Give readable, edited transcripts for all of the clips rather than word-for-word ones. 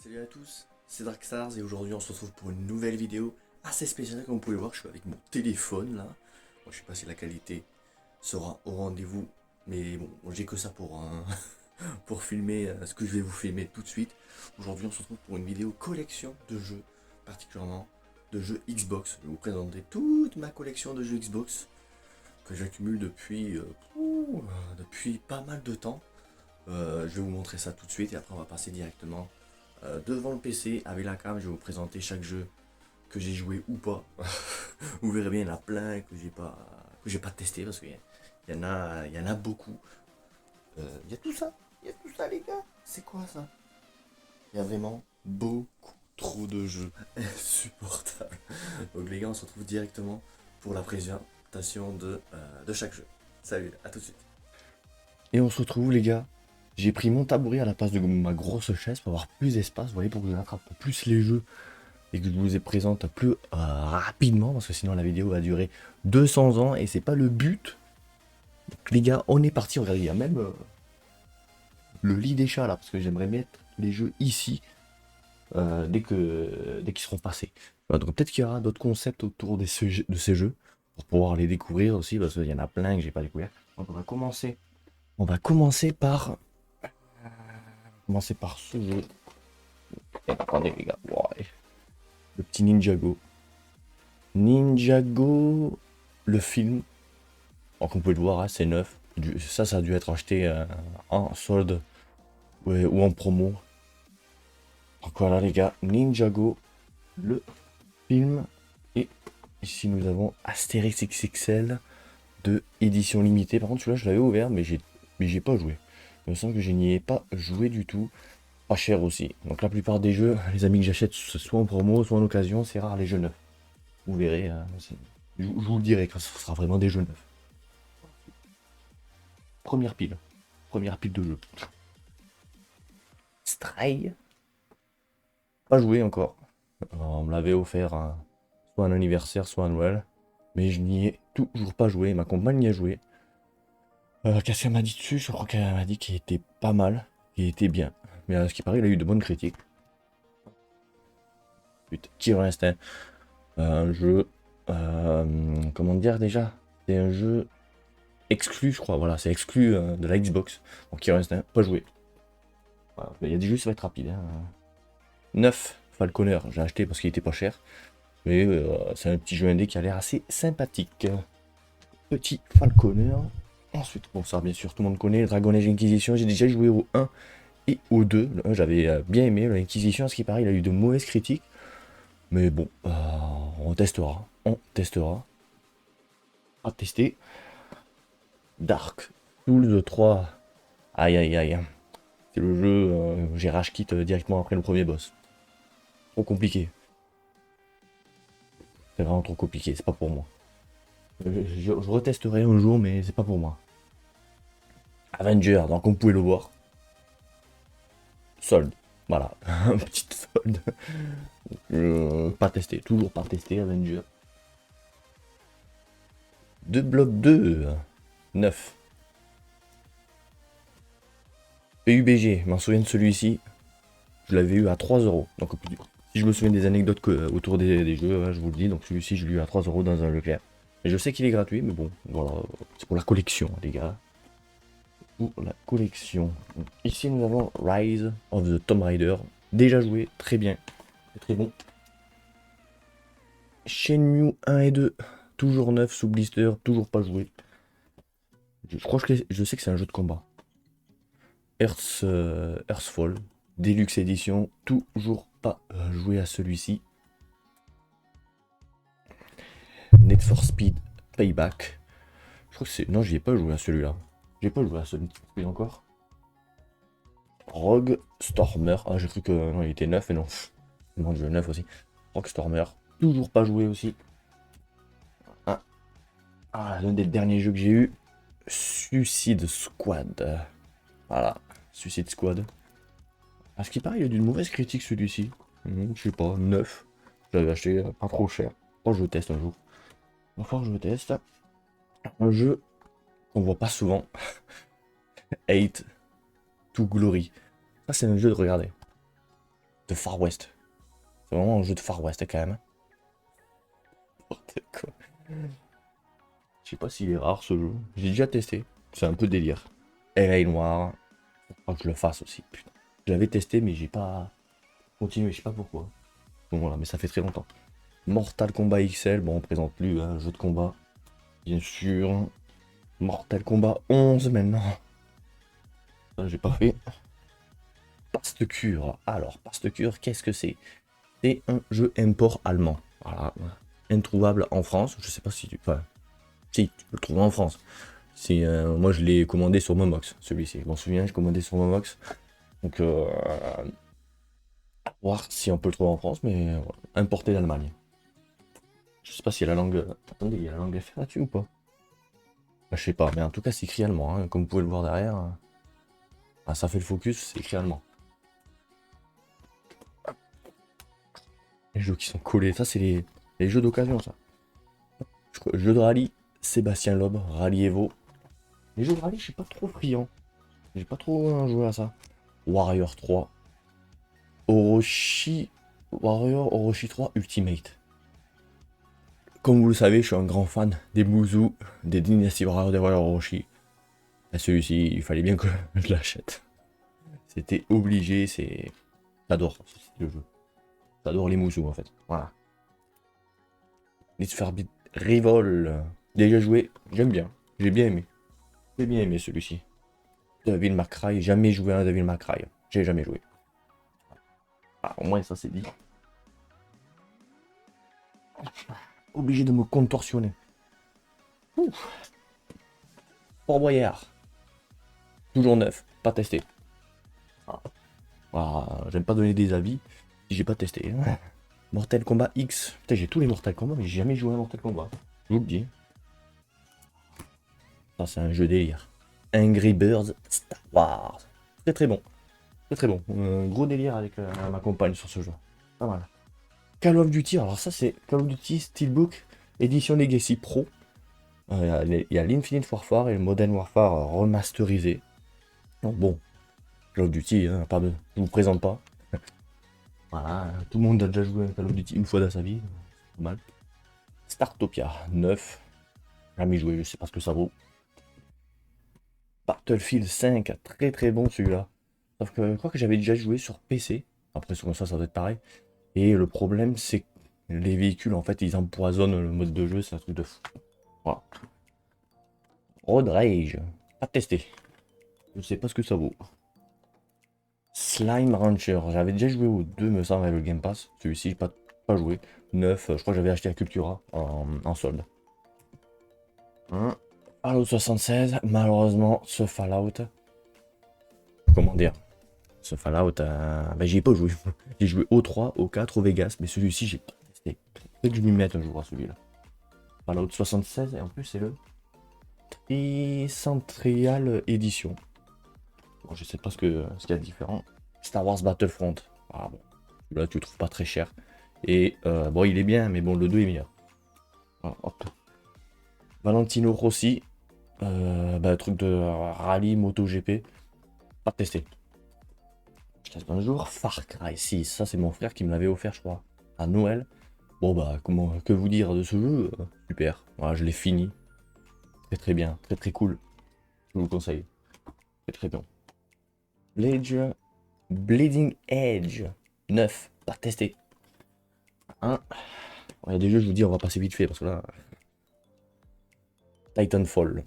Salut à tous, c'est Darkstars et aujourd'hui on se retrouve pour une nouvelle vidéo assez spéciale. Comme vous pouvez le voir, je suis avec mon téléphone là. Bon, je sais pas si la qualité sera au rendez-vous, mais bon, j'ai que ça pour, pour filmer ce que je vais vous filmer tout de suite. Aujourd'hui on se retrouve pour une vidéo collection de jeux, particulièrement de jeux Xbox. Je vais vous présenter toute ma collection de jeux Xbox que j'accumule depuis pas mal de temps. Je vais vous montrer ça tout de suite et après on va passer directement devant le PC avec la cam. Je vais vous présenter chaque jeu que j'ai joué ou pas. Vous verrez bien, il y en a plein que j'ai pas testé parce qu'il y en a beaucoup. Il y a tout ça, les gars. C'est quoi ça? Il y a vraiment beaucoup trop de jeux insupportables. Donc les gars, on se retrouve directement pour la présentation de chaque jeu. Salut, à tout de suite. Et on se retrouve les gars. J'ai pris mon tabouret à la place de ma grosse chaise pour avoir plus d'espace, vous voyez, pour que je rattrape plus les jeux et que je vous les présente plus rapidement, parce que sinon la vidéo va durer 200 ans et c'est pas le but. Donc les gars, on est parti. Regardez, il y a même le lit des chats là, parce que j'aimerais mettre les jeux ici dès qu'ils seront passés. Voilà, donc peut-être qu'il y aura d'autres concepts autour de ces jeux pour pouvoir les découvrir aussi, parce qu'il y en a plein que j'ai pas découvert. Donc on va commencer. On va commencer par ce jeu. Et attendez les gars, ouais. Le petit Ninjago. Ninjago, le film. Donc on peut le voir, hein, c'est neuf. Ça a dû être acheté en solde, ouais, ou en promo. Donc voilà les gars, Ninjago, le film. Et ici nous avons Astérix XXL de édition limitée. Par contre celui-là je l'avais ouvert mais j'ai pas joué. Il me semble que je n'y ai pas joué du tout. Pas cher aussi. Donc la plupart des jeux, les amis que j'achète, soit en promo, soit en occasion, c'est rare les jeux neufs. Vous verrez, je vous le dirai quand ce sera vraiment des jeux neufs. Première pile. Première pile de jeu. Stray. Pas joué encore. On me l'avait offert soit un anniversaire, soit un Noël. Mais je n'y ai toujours pas joué. Ma compagne y a joué. Qu'est-ce qu'elle m'a dit dessus? Je crois qu'elle m'a dit qu'il était pas mal. Qu'il était bien. Mais à ce qui paraît, il a eu de bonnes critiques. Putain, Killer Instinct. Un jeu. Comment dire déjà? C'est un jeu exclu, je crois. Voilà, c'est exclu de la Xbox. Donc Killer Instinct, pas joué. Voilà. Il y a des jeux, ça va être rapide. Hein. 9 Falconer, j'ai acheté parce qu'il était pas cher. Mais c'est un petit jeu indé qui a l'air assez sympathique. Petit Falconer. Ensuite, bon ça bien sûr tout le monde connaît, Dragon Age Inquisition. J'ai déjà joué au 1 et au 2. Le 1 j'avais bien aimé, l'Inquisition, ce qui paraît, il a eu de mauvaises critiques. Mais bon, on testera. On testera. À tester. Dark Souls 3. Aïe aïe aïe. C'est le jeu, j'ai rage quitte directement après le premier boss. Trop compliqué. C'est vraiment trop compliqué, c'est pas pour moi. Je retesterai un jour, mais c'est pas pour moi. Avenger, donc on pouvait le voir. Solde. Voilà, un petit solde. Pas testé, toujours pas testé, Avenger. De Blob 2, 9. PUBG, je m'en souviens de celui-ci. Je l'avais eu à 3€. Donc si je me souviens des anecdotes autour des jeux, je vous le dis. Donc celui-ci, je l'ai eu à 3€ dans un Leclerc. Et je sais qu'il est gratuit, mais bon, voilà, c'est pour la collection, les gars. Pour la collection. Donc, ici, nous avons Rise of the Tomb Raider. Déjà joué, très bien. Très bon. Shenmue 1 et 2, toujours neuf sous blister, toujours pas joué. Je sais que c'est un jeu de combat. Earthfall, Deluxe Edition, toujours pas joué à celui-ci. Need for Speed Payback. Je crois que c'est. Non, j'y ai pas joué à celui-là. J'ai pas joué à celui-là encore. Rogue Stormer. Ah, j'ai cru que non, il était neuf, et non. Non, jeu neuf aussi. Rogue Stormer. Toujours pas joué aussi. L'un des derniers jeux que j'ai eu. Suicide Squad. Voilà. Suicide Squad. À ce qui paraît, il y a d'une mauvaise critique celui-ci. Je sais pas, 9. J'avais acheté pas trop cher. Oh, je le teste un jour. Enfin, je le teste. Un jeu qu'on voit pas souvent. 8 to Glory. Ça, c'est un jeu de regarder. de Far West. C'est vraiment un jeu de Far West quand même. N'importe quoi. Je sais pas s'il est rare ce jeu. J'ai déjà testé. C'est un peu délire. LA Noir. Faut pas que je le fasse aussi. Putain. Je l'avais testé mais j'ai pas continué. Je sais pas pourquoi. Bon voilà, mais ça fait très longtemps. Mortal Kombat XL. Bon, on présente plus un jeu de combat. Bien sûr. Mortal Kombat 11 maintenant. Ça, j'ai pas fait. Paste Cure. Alors, Paste Cure, qu'est-ce que c'est? C'est un jeu import allemand. Voilà. Introuvable en France. Je sais pas si tu. Enfin, si, tu peux le trouver en France. Moi, je l'ai commandé sur Momox, celui-ci. Je m'en souviens, je commandé sur Momox. Donc, à voir si on peut le trouver en France, mais voilà. Importé d'Allemagne. Je sais pas s'il y a la langue. Attendez, il y a la langue FR là-dessus ou pas? Bah, je sais pas, mais en tout cas, c'est écrit allemand. Hein. Comme vous pouvez le voir derrière. Ah, ça fait le focus, c'est écrit allemand. Les jeux qui sont collés, ça, c'est les jeux d'occasion, ça. Jeux de rallye, Sébastien Loeb, Rallye Evo. Les jeux de rallye, je suis pas trop friand. J'ai pas trop joué à ça. Warrior 3. Warrior Orochi 3 Ultimate. Comme vous le savez, je suis un grand fan des Muzu, des Dynasty Warrior, des Warrior Orochi. Celui-ci, il fallait bien que je l'achète. C'était obligé, c'est... J'adore ce style de jeu. J'adore les Muzu en fait. Voilà. Need for Speed Revol. Déjà joué, j'aime bien. J'ai bien aimé. J'ai bien aimé celui-ci. Devil May Cry, jamais joué à un Devil May Cry. J'ai jamais joué. Ah, au moins ça c'est dit. Obligé de me contorsionner. Fort Boyard. Toujours neuf, pas testé. Ah, j'aime pas donner des avis si j'ai pas testé. Mortal Kombat X. Putain, j'ai tous les Mortal Kombat, mais j'ai jamais joué à Mortal Kombat. Je vous le dis. Ça, c'est un jeu délire. Angry Birds Star Wars. Très très bon. Très très bon. Gros délire avec ma compagne sur ce jeu. Pas mal. Call of Duty, alors ça c'est Call of Duty Steelbook Edition Legacy Pro. Il y a l'Infinite Warfare et le Modern Warfare remasterisé. Donc bon, Call of Duty, hein, pardon, je vous présente pas. Voilà, tout le monde a déjà joué à Call of Duty une fois dans sa vie. Pas mal. Startopia 9. Jamais joué, je sais pas ce que ça vaut. Battlefield 5, très très bon celui-là. Sauf que je crois que j'avais déjà joué sur PC. Après, sur ça doit être pareil. Et le problème, c'est que les véhicules, en fait, ils empoisonnent le mode de jeu, c'est un truc de fou. Voilà. Road Rage, pas testé. Je sais pas ce que ça vaut. Slime Rancher, j'avais déjà joué aux deux, me semble, avec le Game Pass. Celui-ci, j'ai pas joué. 9, je crois que j'avais acheté à Cultura en solde. Fallout 76, malheureusement, ce Fallout. Comment dire? Ce Fallout, bah, j'y ai pas joué. J'ai joué au 3, au 4, au Vegas, mais celui-ci, j'ai pas testé. Peut-être que je m'y mette un jour à celui-là. Fallout 76, et en plus, c'est le Tricentrial Edition. Bon, je sais pas ce qu'il y a de différent. Star Wars Battlefront. Ah bon, là tu le trouves pas très cher. Et bon, il est bien, mais bon, le 2 est meilleur. Voilà, hop. Valentino Rossi. Bah, truc de rallye MotoGP. Pas testé. Je teste un jour. Far Cry 6. Ça, c'est mon frère qui me l'avait offert, je crois, à Noël. Bon, bah, que vous dire de ce jeu? Super. Voilà, je l'ai fini. Très très bien. Très très cool. Je vous le conseille. Très très bon. Bleeding Edge 9, pas testé. Hein, il y a des jeux, je vous dis, on va passer vite fait parce que là. Titanfall.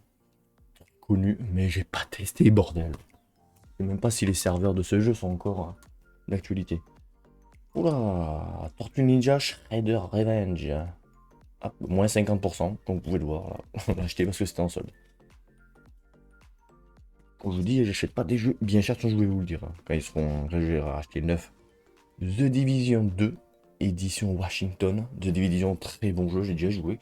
Connu, mais j'ai pas testé, bordel. Je sais même pas si les serveurs de ce jeu sont encore d'actualité. Oula, Tortue Ninja Shredder Revenge. Ah, moins 50%, comme vous pouvez le voir. Là. On l'a acheté parce que c'était en solde. Comme je vous dis, j'achète pas des jeux bien chers, je vais vous le dire. Quand ils seront, je vais racheter le 9. The Division 2, édition Washington. The Division, très bon jeu, j'ai déjà joué.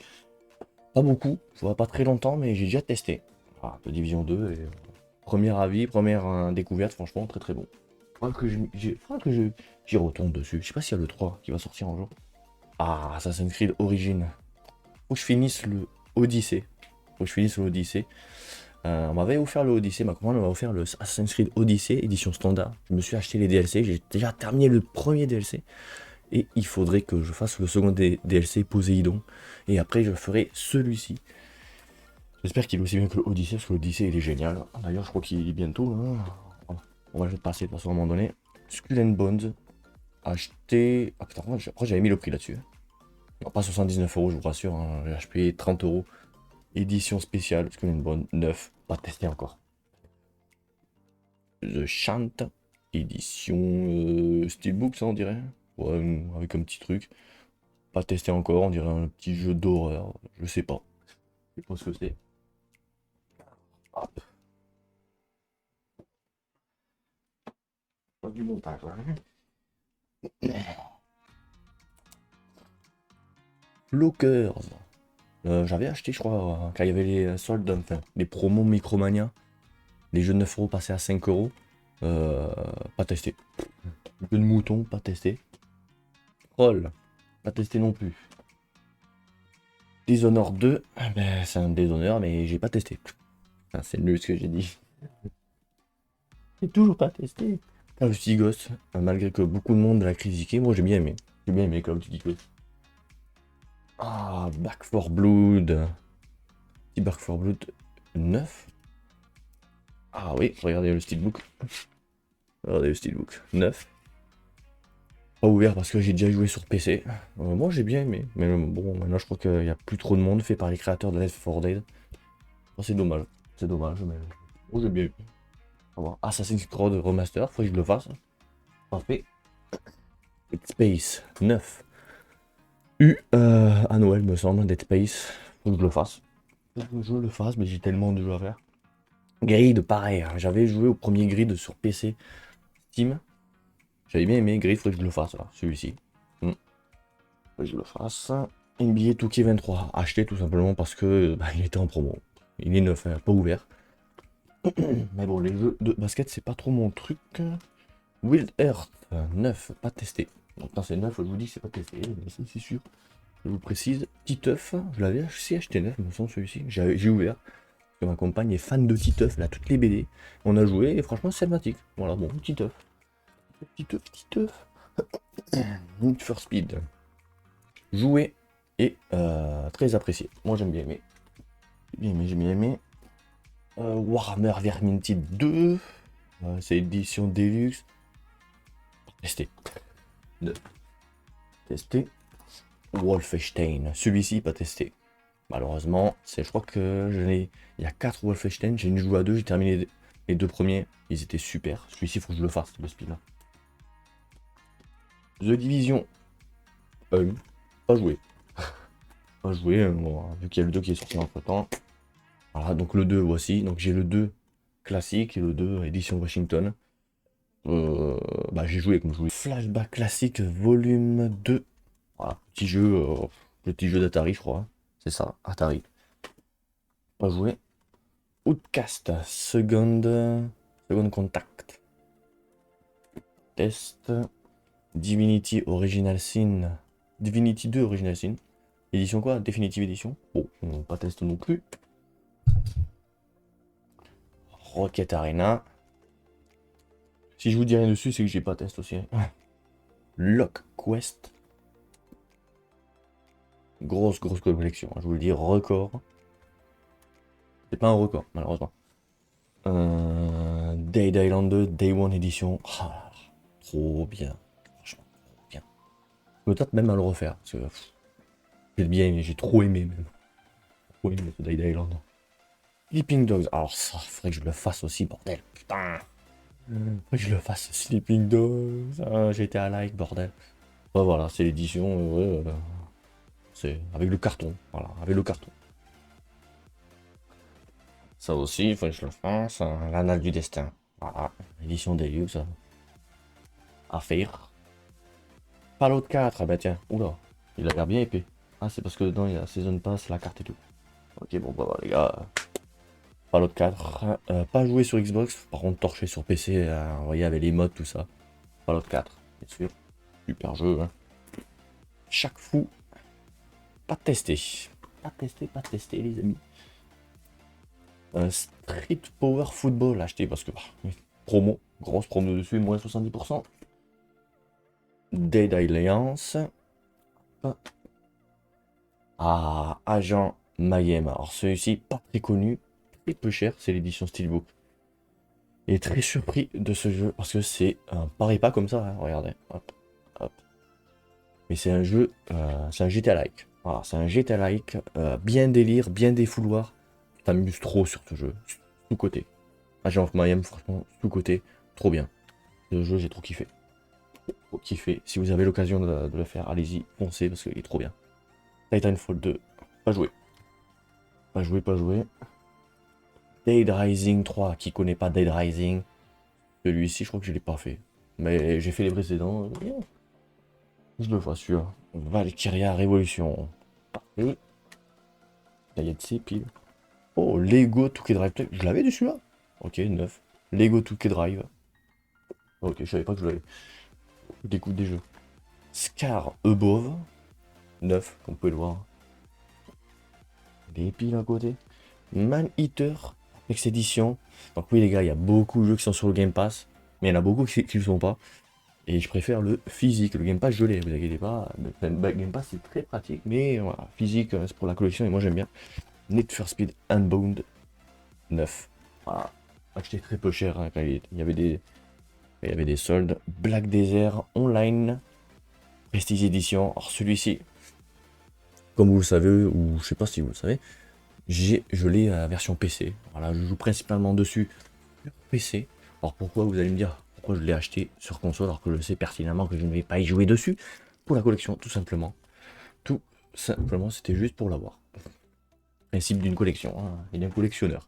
Pas beaucoup, je vois pas très longtemps, mais j'ai déjà testé. Voilà, The Division 2, et, premier avis, première découverte, franchement, très très bon. Faudra que j'y retourne dessus. Je sais pas s'il y a le 3 qui va sortir un jour. Ah, Assassin's Creed Origins. Faut que je finisse le Odyssey. On m'avait offert le Odyssey, ma commande m'a offert le Assassin's Creed Odyssey, édition standard. Je me suis acheté les DLC, j'ai déjà terminé le premier DLC. Et il faudrait que je fasse le second DLC Poséidon. Et après, je ferai celui-ci. J'espère qu'il est aussi bien que l'Odyssey, parce que l'Odyssey, il est génial. D'ailleurs, je crois qu'il est bientôt, là. On va le passer de toute façon à un moment donné. Skull and Bones. Acheté. Ah putain, après, j'avais mis le prix là-dessus. Non, pas 79 €, je vous rassure. Hein. J'ai acheté 30 €. Édition spéciale, Skull and Bones, 9. Pas testé encore. The Chant. Édition Steelbook, ça, on dirait. Ouais, avec un petit truc. Pas testé encore, on dirait un petit jeu d'horreur. Je sais pas. Je sais pas ce que c'est. Hop. Pas du montage, là. Lockers. J'avais acheté, je crois, quand il y avait les soldes, enfin, les promos Micromania. Les jeux de 9 € passés à 5 €. Pas testé. Jeu de mouton, pas testé. Troll, pas testé non plus. Dishonored 2, ben, c'est un Dishonored, mais j'ai pas testé. Enfin, c'est nul ce que j'ai dit. J'ai toujours pas testé. Call of Duty Ghost, malgré que beaucoup de monde l'a critiqué, moi j'ai bien aimé. J'ai bien aimé Call of Duty Ghost. Ah, Back 4 Blood. Petit Back 4 Blood 9. Ah oui, regardez le steelbook. Regardez le steelbook 9. Pas ouvert parce que j'ai déjà joué sur PC. Moi j'ai bien aimé. Mais bon, maintenant je crois qu'il n'y a plus trop de monde fait par les créateurs de Left 4 Dead. Oh, c'est dommage. C'est dommage, mais moi j'ai bien aimé. On va voir. Assassin's Creed Remaster, faut que je le fasse. Parfait. Dead Space 9. À Noël, me semble, Dead Space. Faut que je le fasse. Faut que je le fasse, mais j'ai tellement de jeux à faire. Grid, pareil. Hein. J'avais joué au premier Grid sur PC Steam. J'avais bien aimé Grid, faut que je le fasse, là, celui-ci. Faut que je le fasse. NBA 2K23. Acheté tout simplement parce que bah, il était en promo. Il est neuf, hein, pas ouvert. Mais bon, les jeux de basket, c'est pas trop mon truc. Wild Earth 9, pas testé. Donc, quand c'est 9, je vous dis que c'est pas testé, c'est sûr. Je vous précise, Titeuf, je l'avais acheté neuf, me semble celui-ci. J'ai ouvert. Parce que ma compagne est fan de Titeuf, elle a toutes les BD. On a joué et franchement, c'est sympathique. Voilà, bon, Titeuf. Titeuf. Need for Speed. Joué et très apprécié. Moi, j'aime bien aimer. J'ai bien aimé. Warhammer Vermintide 2. C'est édition Deluxe. Testé. Testé. Wolfenstein. Celui-ci, pas testé. Malheureusement, je crois que il y a 4 Wolfenstein. J'ai une joué à 2. J'ai terminé les 2 premiers. Ils étaient super. Celui-ci, il faut que je le fasse, le speed là. The Division. Pas joué. Pas joué, bon, vu qu'il y a le 2 qui est sorti entre temps. Voilà, donc le 2, voici. Donc j'ai le 2 classique et le 2 édition Washington. Bah, j'ai joué comme je voulais. Flashback classique volume 2. Voilà, petit jeu d'Atari, je crois. C'est ça, Atari. Pas joué. Outcast, second contact. Test. Divinity Original Sin. Divinity 2 Original Sin. Édition quoi? Definitive Edition. Bon, pas test non plus. Rocket Arena. Si je vous dis rien dessus, c'est que j'ai pas test aussi. Lock Quest. Grosse collection, hein, je vous le dis, record. C'est pas un record, malheureusement. Dead Island 2, Day One Edition. Ah, trop bien. Franchement, trop bien. Je me tâte même à le refaire. Parce que j'ai bien aimé, j'ai trop aimé même. Trop aimé ce Dead Island. Sleeping Dogs. Alors ça, faudrait que je le fasse aussi, bordel. Putain. Faudrait que je le fasse. Sleeping Dogs. Ah, j'ai été à like, bordel. Ouais, voilà, c'est l'édition. C'est avec le carton. Voilà, avec le carton. Ça aussi, il faut que je le fasse. L'Anal du Destin. Voilà, édition Deluxe. À faire. Fallout 4, ah bah tiens, oula, il a l'air bien épais. Ah, c'est parce que dedans il y a Season Pass, la carte et tout. Ok, bon, bah, les gars. Fallout 4, pas joué sur Xbox, par contre torché sur PC, vous voyez, avec les mods, tout ça. Fallout 4, bien sûr. Super jeu, hein. Chaque fou. Pas testé. Pas testé, les amis. Un Street Power Football acheté parce que promo, grosse promo dessus, moins 70%. Dead Alliance. Ah, Agent Mayhem. Alors celui-ci, pas très connu, très peu cher, c'est l'édition Steelbook. Et très surpris de ce jeu parce que c'est un pareil pas comme ça, hein, regardez. Hop, hop. Mais c'est un GTA-like. Voilà, c'est un GTA-like, bien délire, bien défouloir. T'amuses trop sur ce jeu. Sous-côté. Agent of Mayhem, franchement, sous-côté, trop bien. Ce jeu, j'ai trop kiffé. Trop kiffé. Si vous avez l'occasion de le faire, allez-y, foncez parce qu'il est trop bien. Titanfall 2, pas joué. Pas joué, pas joué. Dead Rising 3, qui connaît pas Dead Rising? Celui-ci, je crois que je l'ai pas fait. Mais j'ai fait les précédents. Je le vois sûr. Valkyria Révolution. Parfait. Il y a de ces piles. Oh, Lego 2K Drive. Je l'avais dessus là. Ok, 9. Lego 2K Drive. Ok, je savais pas que je l'avais. Je découvre des jeux. Scar Above. 9, comme vous pouvez le voir. Des piles à côté. Man Eater. Next Edition. Donc oui les gars, il y a beaucoup de jeux qui sont sur le Game Pass. Mais il y en a beaucoup qui ne le sont pas. Et je préfère le physique. Le Game Pass, je l'ai, vous inquiétez pas. Le Game Pass, c'est très pratique. Mais voilà, physique, c'est pour la collection et moi j'aime bien. Need for Speed Unbound 9. Voilà. Acheté très peu cher hein, quand il y avait des soldes. Black Desert Online. Prestige Edition. Alors celui-ci, comme vous le savez, ou je sais pas si vous le savez, je l'ai à la version PC. Voilà, je joue principalement dessus sur PC. Alors pourquoi vous allez me dire pourquoi je l'ai acheté sur console alors que je sais pertinemment que je ne vais pas y jouer dessus? Pour la collection, tout simplement. Tout simplement, c'était juste pour l'avoir. Principe d'une collection hein, et d'un collectionneur.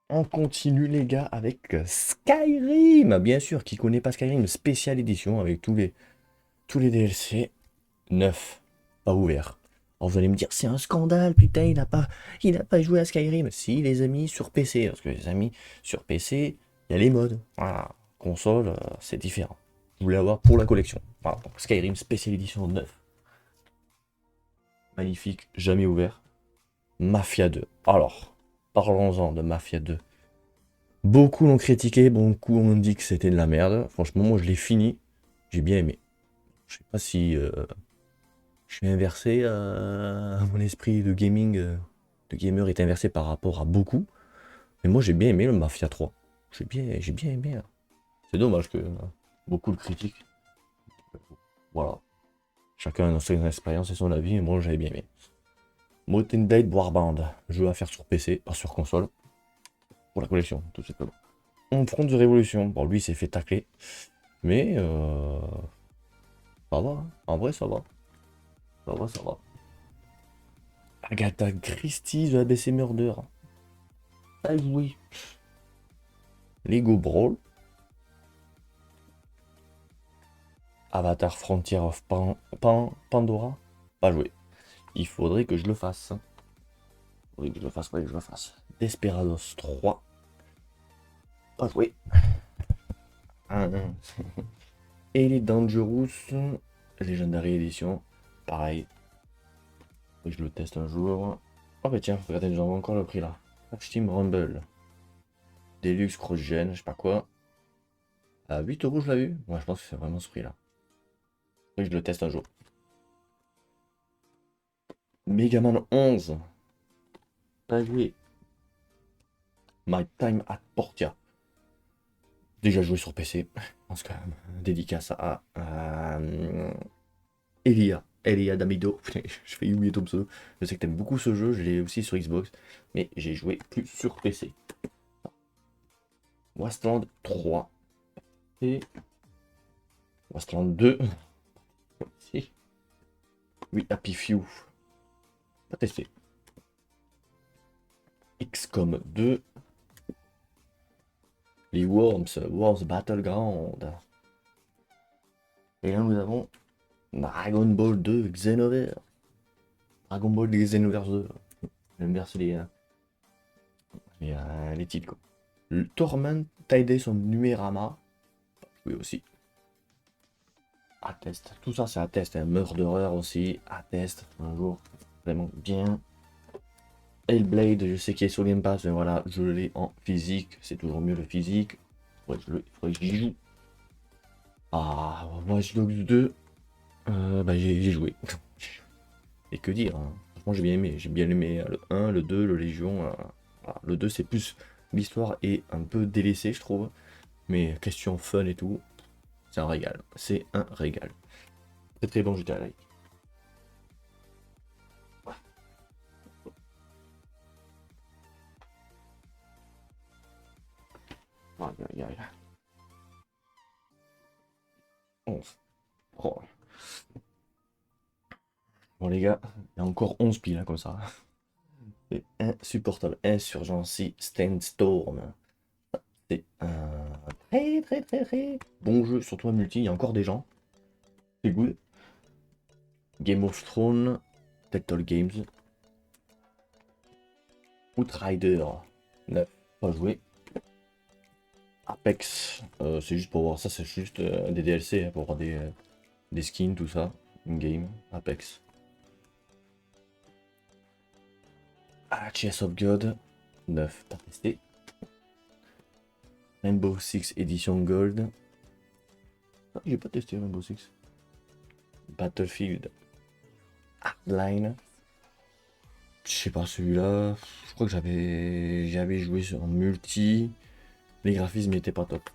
On continue les gars avec Skyrim. Bien sûr, qui connaît pas Skyrim, spéciale édition avec tous les DLC. 9, pas ouvert. Alors vous allez me dire, c'est un scandale, putain, il a pas joué à Skyrim. Si les amis sur PC, parce que les amis sur PC, il y a les modes. Voilà, console, c'est différent. Je voulais avoir pour la collection. Voilà, donc Skyrim spécial édition 9. Magnifique, jamais ouvert. Mafia 2. Alors, parlons-en de Mafia 2. Beaucoup l'ont critiqué, beaucoup ont dit que c'était de la merde. Franchement, moi je l'ai fini, j'ai bien aimé. Je sais pas si je suis inversé, mon esprit de gaming, de gamer est inversé par rapport à beaucoup. Mais moi j'ai bien aimé le Mafia 3. J'ai bien aimé, hein. C'est dommage que beaucoup le critiquent. Voilà. Chacun a son expérience et son avis, mais moi j'avais bien aimé. Mountain Blade Warband, jeu à faire sur PC, pas sur console. Pour la collection, tout simplement. On Front de Révolution. Bon, lui, il s'est fait tacler. Mais, ça va, hein. En vrai, ça va. Ça va, ça va. Agatha Christie, The ABC Murder. Ah oui. Lego Brawl. Avatar Frontier of Pandora. Pas joué. Il faudrait que je le fasse. Faudrait que je le fasse. Desperados 3. Pas joué. Elite Dangerous. Legendary Edition. Pareil. Faut que je le teste un jour. Oh bah tiens, regardez, nous avons encore le prix là. Team Rumble. Deluxe Cross-Gen, je sais pas quoi. À 8 € je l'ai eu. Ouais, je pense que c'est vraiment ce prix là. Faut que je le teste un jour. Megaman 11. Pas joué. My Time at Portia. Déjà joué sur PC. Je pense quand même. Dédicace à Elia D'Amido. Je fais oublier ton pseudo. Je sais que t'aimes beaucoup ce jeu. Je l'ai aussi sur Xbox. Mais j'ai joué plus sur PC. Wasteland 3. Et Wasteland 2. Si. Oui, Happy Few. Pas testé. XCOM 2. Les Worms Battleground. Et là, nous avons Dragon Ball 2 Xenoverse. Dragon Ball Xenoverse 2. J'aime bien les titres, quoi. Le Torment Tide son Numérama. Oui, aussi. à test. Tout ça, c'est à test. Un Murderer aussi, à test. Un jour, vraiment bien. Hellblade, je sais qu'il est sur Game Pass, mais voilà, je l'ai en physique. C'est toujours mieux le physique. Ouais, il faudrait que j'y joue. Ah, Watch Dogs 2, bah, j'ai joué. Et que dire, hein. Franchement, j'ai bien aimé. J'ai bien aimé le 1, le 2, le Légion. Voilà. Le 2, c'est plus l'histoire est un peu délaissée, je trouve. Mais question fun et tout, c'est un régal. C'est un régal. Très très bon GTA Live. Aïe, aïe, aïe. 11. Oh. Bon les gars, il y a encore 11 piles hein, comme ça. C'est insupportable. Insurgency Standstorm. C'est un très très très très bon jeu, surtout en multi. Il y a encore des gens. C'est good. Game of Thrones, Telltale Games. Outrider 9. Pas joué. Apex, c'est juste pour voir ça, c'est juste des DLC hein, pour avoir des skins, tout ça. In-game, Apex. Ah, Chess of God, 9, pas testé. Rainbow Six Edition Gold. Ah, j'ai pas testé Rainbow Six. Battlefield Hardline. Je sais pas celui-là. Je crois que j'avais joué sur multi. Les graphismes n'étaient pas top.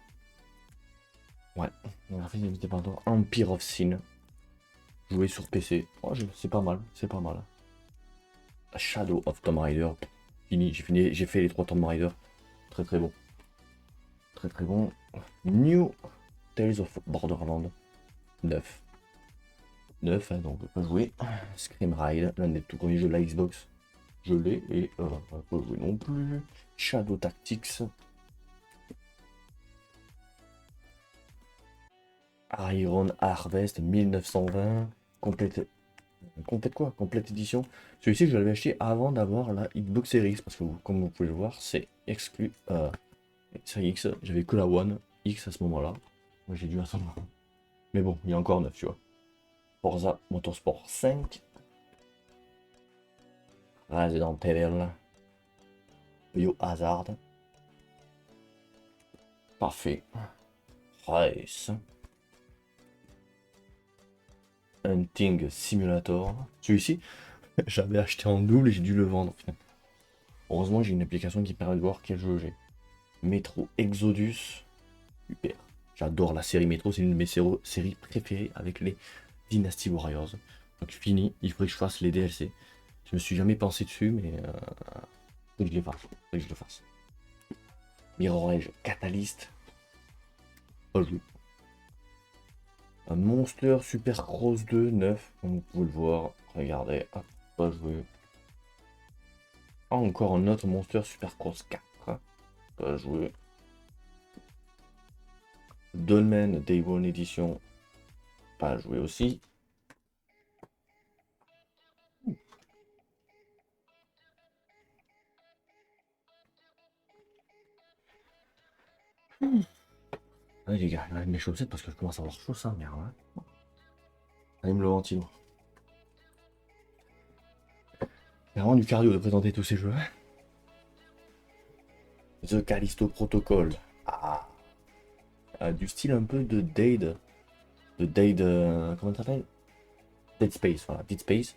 Ouais, les graphismes n'étaient pas top. Empire of Sin. Joué sur PC. Oh, c'est pas mal, c'est pas mal. Shadow of Tomb Raider. Fini, j'ai fait les 3 Tomb Raider. Très très bon. Très très bon. New Tales of Borderlands. 9. 9, hein, donc pas jouer. Scream Ride, l'un des tout premiers jeux de la Xbox. Je l'ai et pas jouer non plus. Shadow Tactics. Iron Harvest 1920. Complète. Complète quoi? Complète édition. Celui-ci, je l'avais acheté avant d'avoir la Xbox Series. Parce que, comme vous pouvez le voir, c'est exclu. Série X, j'avais que la One X à ce moment-là. Moi, j'ai dû attendre. Mais bon, il y a encore 9, tu vois. Forza Motorsport 5. Resident Evil. Biohazard. Parfait. Race. Hunting Simulator. Celui-ci, j'avais acheté en double et j'ai dû le vendre. Heureusement, j'ai une application qui permet de voir quel jeu j'ai. Metro Exodus. Super. J'adore la série Metro, c'est une de mes séries préférées avec les Dynasty Warriors. Donc fini, il faudrait que je fasse les DLC. Je me suis jamais pensé dessus, mais faut que je les fasse. Faut que je le fasse. Mirror Edge Catalyst. Pas joué. Un Monster Super Cross 2 9, comme vous pouvez le voir. Regardez, hop, pas joué. Encore un autre Monster Super Cross 4. Pas joué. Dolmen Day One Edition. Pas joué aussi. Allez les gars, j'enlève mes chaussettes parce que je commence à avoir chaud ça, merde. Hein. Allez me le ventilo. C'est vraiment du cardio de présenter tous ces jeux. The Callisto Protocol. Ah. Du style un peu de Dade. De Dade. Comment ça s'appelle? Dead Space, voilà, Dead Space.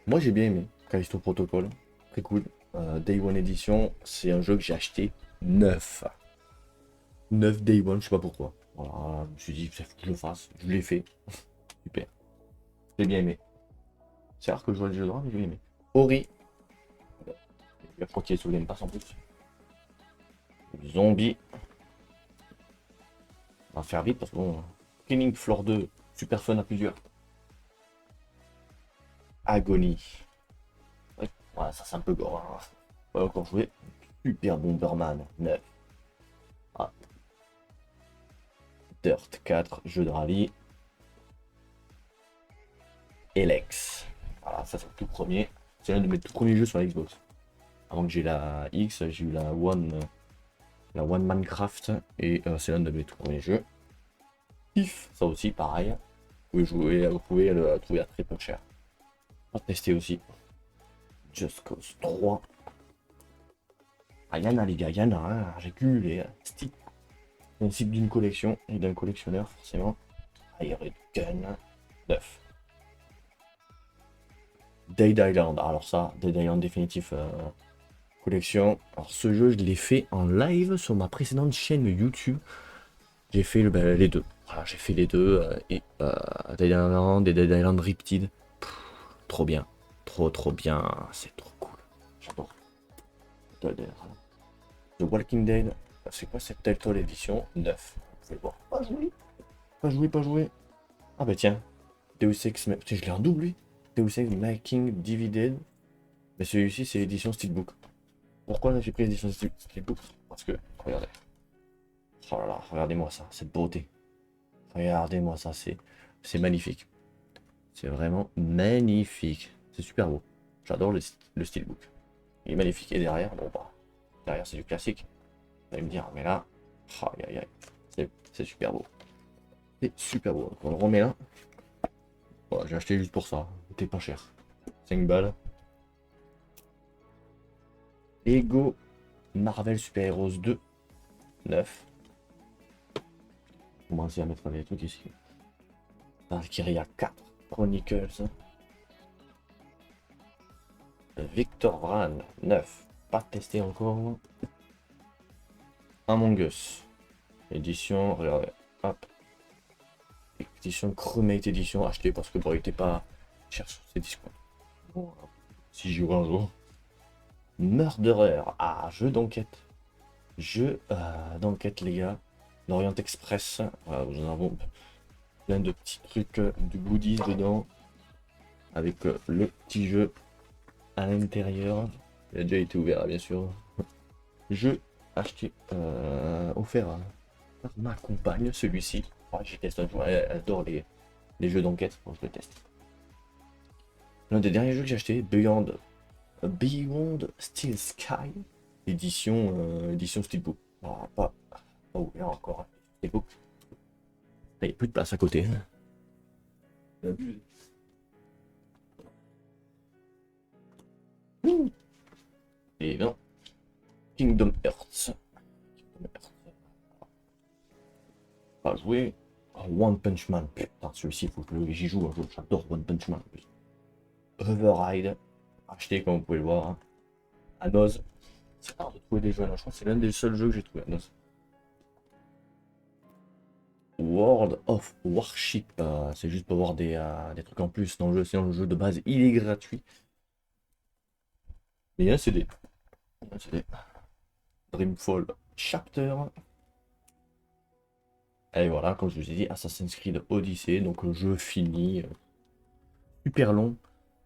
Moi j'ai bien aimé Callisto Protocol. Très cool. Day One Edition, c'est un jeu que j'ai acheté neuf. 9 Day One, je sais pas pourquoi. Voilà, je me suis dit, faut que je le fasse. Je l'ai fait. Super. J'ai bien aimé. C'est rare que je joue à des jeux d'horreur, mais j'ai bien aimé. Ori. Je crois qu'il est sur Game Pass en plus. Zombie. On va faire vite parce que bon. Killing Floor 2, super fun à plusieurs. Agony. Ouais, voilà, ça c'est un peu gore. Hein. On va encore jouer. Super Bomberman 9. Ah. Dirt 4, jeu de rallye. Elex. Voilà, ça c'est le tout premier. C'est l'un de mes tout premiers jeux sur la Xbox. Avant que j'ai la X, j'ai eu la One Minecraft et c'est l'un de mes tout premiers jeux. If, ça aussi pareil. Vous pouvez le trouver à très peu cher. On va tester aussi. Just Cause 3. Ah, y en a les gars, y en a, hein. J'ai cumulé. Principe d'une collection et d'un collectionneur, forcément. Iron Gun 9. Dead Island. Alors ça, Dead Island définitif collection. Alors ce jeu, je l'ai fait en live sur ma précédente chaîne YouTube. J'ai fait les deux. Voilà, j'ai fait les deux. Dead Island et Dead Island Riptide. Trop bien. Trop bien. C'est trop cool. J'adore. The Walking Dead. C'est quoi cette Telltale édition 9? Vous pouvez voir. Pas joué. Ah bah tiens. Deus Ex. Putain, je l'ai en double lui. Deus Ex Making Divided. Mais celui-ci, c'est l'édition Steelbook. Pourquoi j'ai pris l'édition Steelbook? Parce que, regardez. Oh là là, regardez-moi ça, cette beauté. Regardez-moi ça, c'est magnifique. C'est vraiment magnifique. C'est super beau. J'adore le Steelbook. Il est magnifique. Et derrière, bon bah, derrière c'est du classique. Vous allez me dire, mais là, aïe aïe aïe, c'est super beau. C'est super beau. Donc on le remet là. Voilà, j'ai acheté juste pour ça. C'était pas cher. 5 balles. Lego Marvel Super Heroes 2. 9. Commencer à mettre les trucs ici. Valkyria 4. Chronicles. Victor Vran 9. Pas testé encore. Among Us. Édition, regardez. Hop. Édition Crewmate Edition. Acheté parce que bon, il était pas cher sur ces discounts. Bon, si j'y joue un jour. Murderer. Ah, jeu d'enquête. Jeu d'enquête, les gars. L'Orient Express. Voilà, nous en avons plein de petits trucs, de goodies dedans. Avec le petit jeu à l'intérieur. Il a déjà été ouvert, bien sûr. Jeu acheté, offert par ma compagne, celui-ci. Ouais, j'ai testé un jour, elle adore les jeux d'enquête, bon, je le teste. L'un des derniers jeux que j'ai acheté, Beyond Steel Sky, édition Steelbook. Oh, pas ouvert encore, hein. Steelbook. Il n'y a plus de place à côté. Et non. Kingdom Hearts. Pas joué. Oh, One Punch Man. Putain, celui-ci, il faut que j'y joue un jour. J'adore One Punch Man. Override. Acheté, comme vous pouvez le voir. Hein. À Noz. C'est rare de trouver des jeux là. Je crois que c'est l'un des seuls jeux que j'ai trouvé à Noz. World of Warship. C'est juste pour voir des trucs en plus dans le jeu. Sinon, le jeu de base, il est gratuit. Mais il y a un CD. Dreamfall Chapter. Et voilà, comme je vous ai dit, Assassin's Creed Odyssey, donc jeu fini, super long,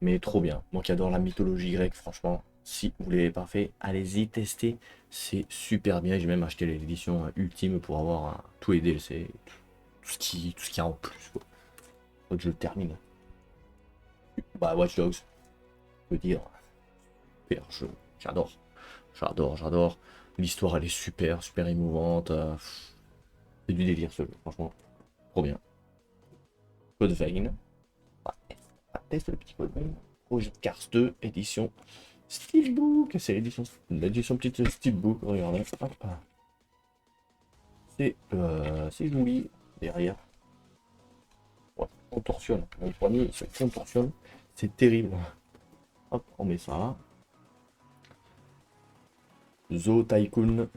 mais trop bien. Moi qui adore la mythologie grecque, franchement, si vous ne l'avez pas fait, allez-y, testez, c'est super bien. J'ai même acheté l'édition ultime pour avoir tous les DLC, tout ce qu'il y a en plus. Quoi. Faut que je le termine. Bah, Watch Dogs, je peux dire, super jeu, j'adore. L'histoire elle est super émouvante. C'est du délire ce jeu, franchement. Trop bien. Code Vein. Test le petit Code Vein. Project Cars 2, édition Steelbook. C'est l'édition petite Steelbook. Regardez. C'est joli. Derrière. Ouais, contorsionne. Le poignet il se contorsionne. C'est terrible. Hop, on met ça là. Zo Tycoon.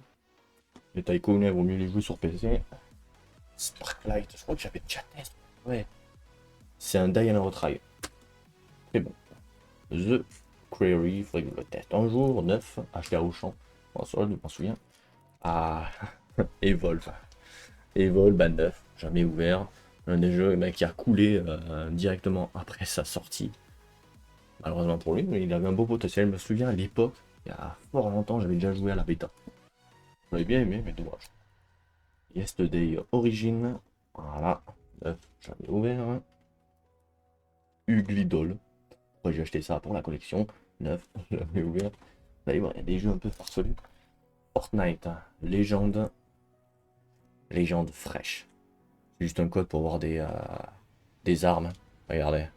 Les Tycoon, il vaut mieux les jouer sur PC. Sparklight, je crois que j'avais déjà testé. Ouais. C'est un Die and Retry. C'est bon. The Query, il faudrait que je le teste un jour. 9, acheté à Auchan. Bon, ça, je m'en souviens. Ah, Evolve. Evolve, bah 9, jamais ouvert. Un des jeux qui a coulé directement après sa sortie. Malheureusement pour lui, mais il avait un beau potentiel. Je me souviens à l'époque, il y a fort longtemps, j'avais déjà joué à la bêta. J'avais bien aimé, mais dommage. Yesterday Origin. Voilà. 9, jamais ouvert. Ugly Doll. Après, j'ai acheté ça pour la collection. 9, jamais ouvert. Vous allez voir, il y a des jeux un peu farfelus. Fortnite, hein. Légende fraîche. C'est juste un code pour voir des armes. Regardez,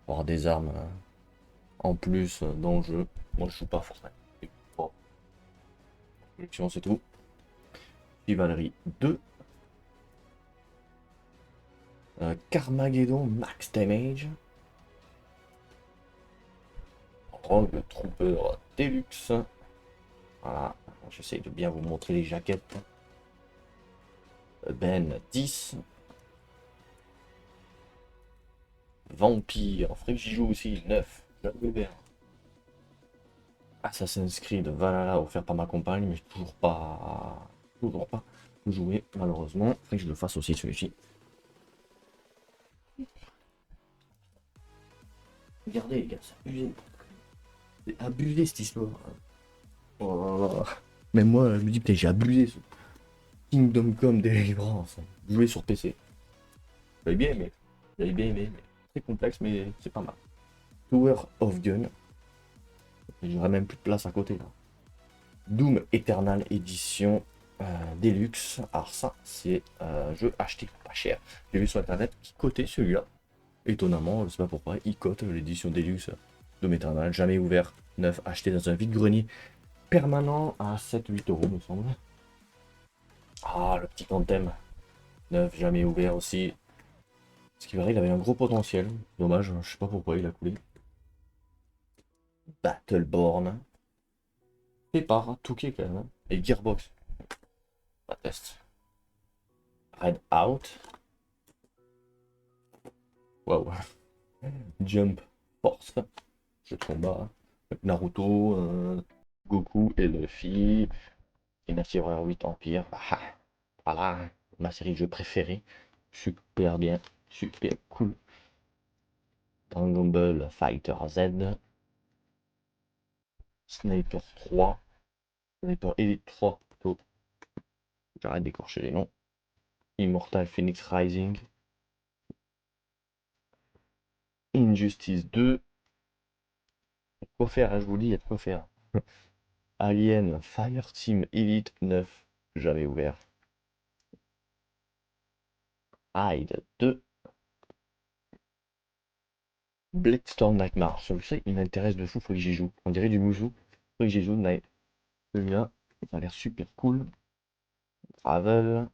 avoir des armes en plus dans le jeu. Moi je joue pas Fortnite. Bon, collection c'est tout. Chivalry 2. Carmageddon Max Damage. Rogue Trooper Deluxe. Voilà, j'essaie de bien vous montrer les jaquettes. Ben 10. Vampire, faudrait que j'y joue aussi, 9. Assassin's Creed Valhalla offert par ma compagne, mais toujours pas joué malheureusement. Faudrait que je le fasse aussi celui-ci. Regardez les gars, c'est abusé. C'est abusé cette histoire. Oh là là. Même moi, je me dis, putain, j'ai abusé ce Kingdom Come Deliverance. Jouer sur PC. J'avais bien aimé. J'avais bien aimé, mais c'est complexe, mais c'est pas mal. Tower of Gun. J'aurais même plus de place à côté là. Doom Eternal Edition Deluxe. Alors ça, c'est un jeu acheté pas cher. J'ai vu sur internet qui cotait celui-là. Étonnamment, je sais pas pourquoi, il cote l'édition Deluxe Doom Eternal. Jamais ouvert, neuf, acheté dans un vide-grenier permanent à 7-8 euros me semble. Ah, le petit Anthem. Neuf, jamais ouvert aussi. Ce qui paraît, il avait un gros potentiel. Dommage, je sais pas pourquoi il a coulé. Battleborn. Fait par Touquet quand même. Et Gearbox. Pas test. Red Out. Waouh. Jump Force. Jeu de combat. Naruto. Goku et Luffy. Dynasty Warrior 8 Empire. Ah, voilà. Ma série de jeux préférée. Super bien. Super cool. Dragon Ball Fighter Z. Sniper 3. Sniper Elite 3 plutôt. J'arrête d'écorcher les noms. Immortal Phoenix Rising. Injustice 2. Il y a de quoi faire, hein, je vous dis, il y a de quoi faire. Alien Fireteam Elite 9. J'avais ouvert. Hyde 2. Bloodstorm Nightmare. Celui-ci, il m'intéresse de fou, faut que j'y joue. On dirait du Mouzou. Faut que j'y joue. Celui-là, ça a l'air super cool. Travel.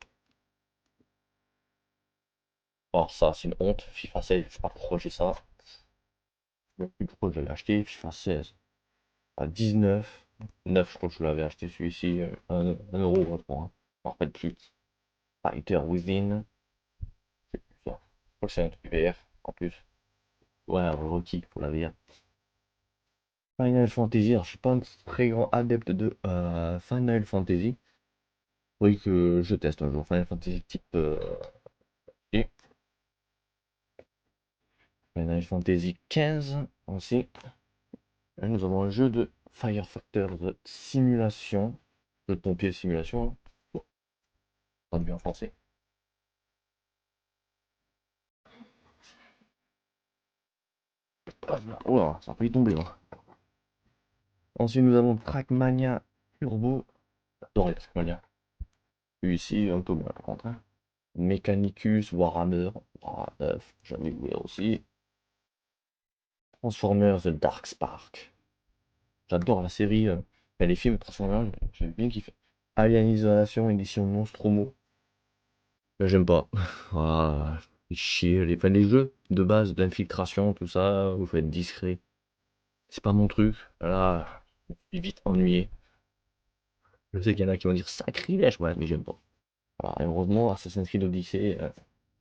Oh, ça, c'est une honte. FIFA 16, je sais pas pourquoi j'ai ça. Je sais plus pourquoi je l'ai acheté. FIFA 16 à 19. 9, je crois que je l'avais acheté celui-ci. 1 euro, je crois. Je m'en rappelle plus. Fighter Within. Je sais plus ça. Je crois que c'est un truc VR en plus. Ouais, Rocky pour la VR. Final Fantasy, alors je suis pas un très grand adepte de Final Fantasy. Oui que je teste un jour. Final Fantasy type et Final Fantasy 15 aussi. Là, nous avons un jeu de Firefighter de simulation. Jeu de pompier simulation. Hein. Bon, traduit en français. Oh là, ça a failli tomber là. Ensuite nous avons Trackmania Turbo. J'adore les Trackmania. Celui-ci, un peu moins par contre. Hein. Mechanicus Warhammer. Ah, 9, j'avais ouvert aussi. Transformers The Dark Spark. J'adore la série. Enfin, les films Transformers, j'ai bien kiffé. Alien Isolation, édition Nostromo. J'aime pas. Voilà, fait chier. Enfin, les jeux de base d'infiltration, tout ça, où il faut être discret. C'est pas mon truc. Là, je suis vite ennuyé. Je sais qu'il y en a qui vont dire sacrilège, ouais, mais j'aime pas. Voilà, et heureusement, Assassin's Creed Odyssey.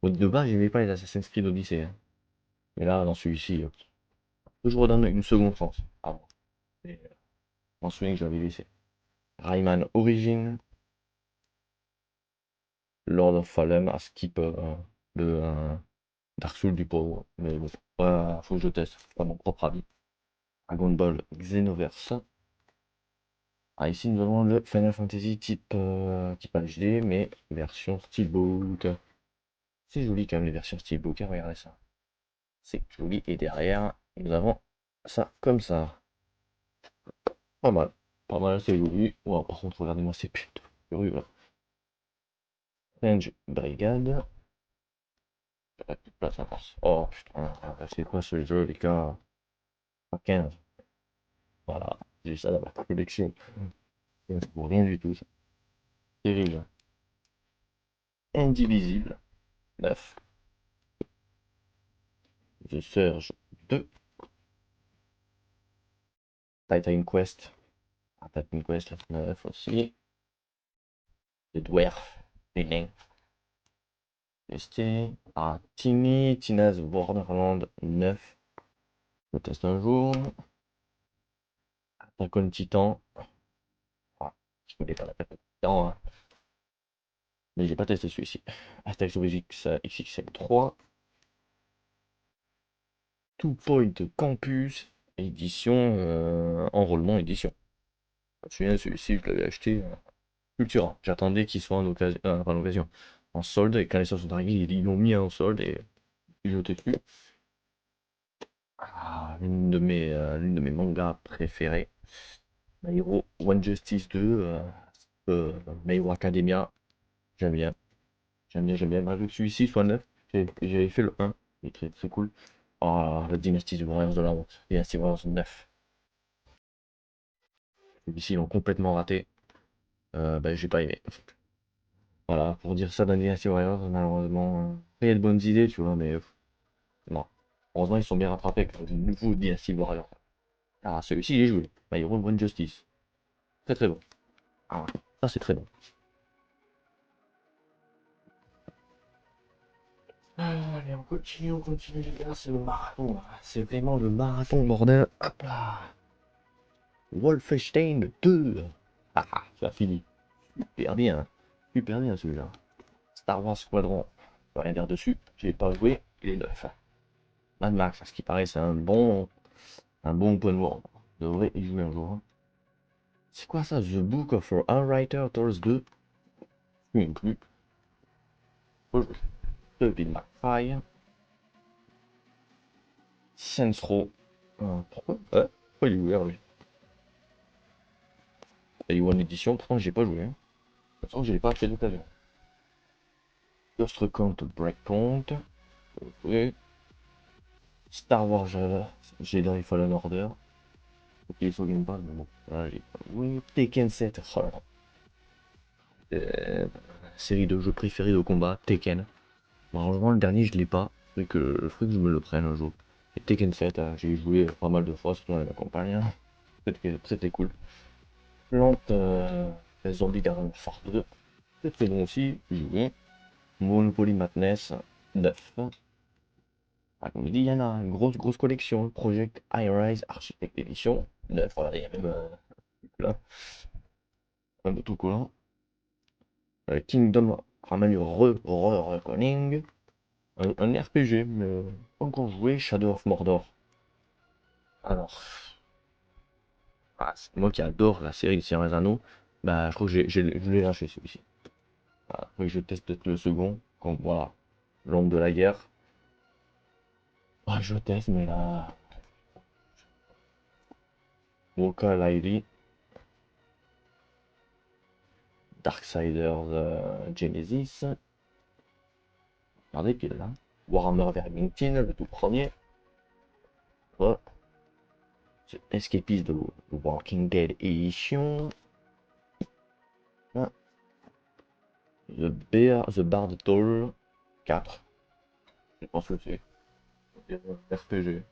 De base, j'aimais pas les Assassin's Creed Odyssey. Hein. Mais là, dans celui-ci, je redonne une seconde chance. Ah bon. Et, je m'en souviens que j'avais laissé. Rayman Origin. Lord of Fallen à skip le Dark Souls du pauvre. Mais bon, ouais, faut que je teste, c'est pas mon propre avis. Dragon Ball Xenoverse. Ah, ici nous avons le Final Fantasy type HD, mais version Steelbook. C'est joli quand même les versions Steelbook, hein, regardez ça. C'est joli. Et derrière, nous avons ça comme ça. Pas mal. Pas mal, c'est joli. Wow, par contre, regardez-moi ces putes. Curieux là. Range Brigade. J'aurais plus de place à place. Oh putain, c'est quoi ce jeu, les gars? Pas 15. Voilà, j'ai ça dans ma collection. Ça vaut rien du tout, ça. Terrible. Indivisible. 9. The Surge 2. Titan Quest. Ah, Titan Quest 9 aussi. The Dwarf. Les nains. Testé. Ah, Tina's Wonderland 9. Je teste un jour. Attack on Titan. Ah, je connais pas l'Attack on Titan, hein. Mais j'ai pas testé celui-ci. Attack of X, XXL 3. Two Point Campus. Édition. Enrôlement édition. Je me souviens, celui-ci, je l'avais acheté. Cultura. J'attendais qu'il soit en occasion. Enfin, en occasion. En solde. Et quand les soldes sont arrivés, ils l'ont mis en solde et j'ai jeté dessus. Ah, l'une de mes mangas préférés. My Hero One Justice 2. My Hero Academia. J'aime bien. J'aime bien, j'aime bien. Malgré que celui-ci soit neuf, j'avais fait le 1. Il est très, très cool. Oh, la Dynasty Warriors de la honte. Dynasty Warriors 9. Celui-ci, ils l'ont complètement raté. Bah, j'ai pas aimé. Voilà, pour dire ça d'un Dynasty Warriors, malheureusement. Il y a de bonnes idées, tu vois, mais non. Heureusement, ils sont bien rattrapés avec le nouveau Dynasty Warriors. Ah, celui-ci, j'ai joué. My Hero One Justice. Très très bon. Ah, ouais. Ça, c'est très bon. Allez, on continue les gars, c'est le marathon, là. C'est vraiment le marathon, bordel. Hop là. Wolfenstein 2. Ah, ah, ça finit. Super bien. Super bien celui-là. Star Wars Squadron. Je peux rien dire dessus. J'ai pas joué. Il est neuf. Mad Max, à ce qui paraît, c'est un bon open world. Je devrais y jouer un jour, hein. C'est quoi ça? The Book of a Writer Tours 2. Je ne sais plus. Devil May Cry. Saints Row. Pourquoi? Pourquoi il est ouvert lui? Il y a eu une édition, pourtant j'ai pas joué, hein. De toute façon, je l'ai pas fait d'occasion. Ghost Recon Breakpoint. Oui. Star Wars Jedi Fallen Order. Ok, il faut Game Pass, mais bon. Allez. Oui, Tekken 7. Oh là là. Série de jeux préférés de combat, Tekken. Malheureusement, le dernier, je l'ai pas. Faudrait que je me le prenne un jour. Et Tekken 7, j'ai joué pas mal de fois, surtout avec ma compagne, hein. C'était cool. Plante Zombie Garden Warfare 2. C'est très bon aussi. J'ai joué. Monopoly Madness 9. Ah, comme je dis, il y en a une grosse collection. Project High Rise Architect Edition 9. Regardez, il y a même là, un autocollant. Kingdom Reckoning. Un RPG, mais pas encore joué. Shadow of Mordor. Alors, c'est moi qui adore la série des Seigneur des Anneaux. Bah, je crois que je l'ai lâché celui-ci. Voilà, après que je teste peut-être le second. Comme voilà, l'ombre de la guerre. Ah, je teste, mais là. Woka Lairi. Darksiders Genesis. Regardez, puis là. Warhammer Vermintide, le tout premier. Oh, c'est Escapist de Walking Dead Edition. Ah, The Bard Toll 4. Je pense que c'est RPG.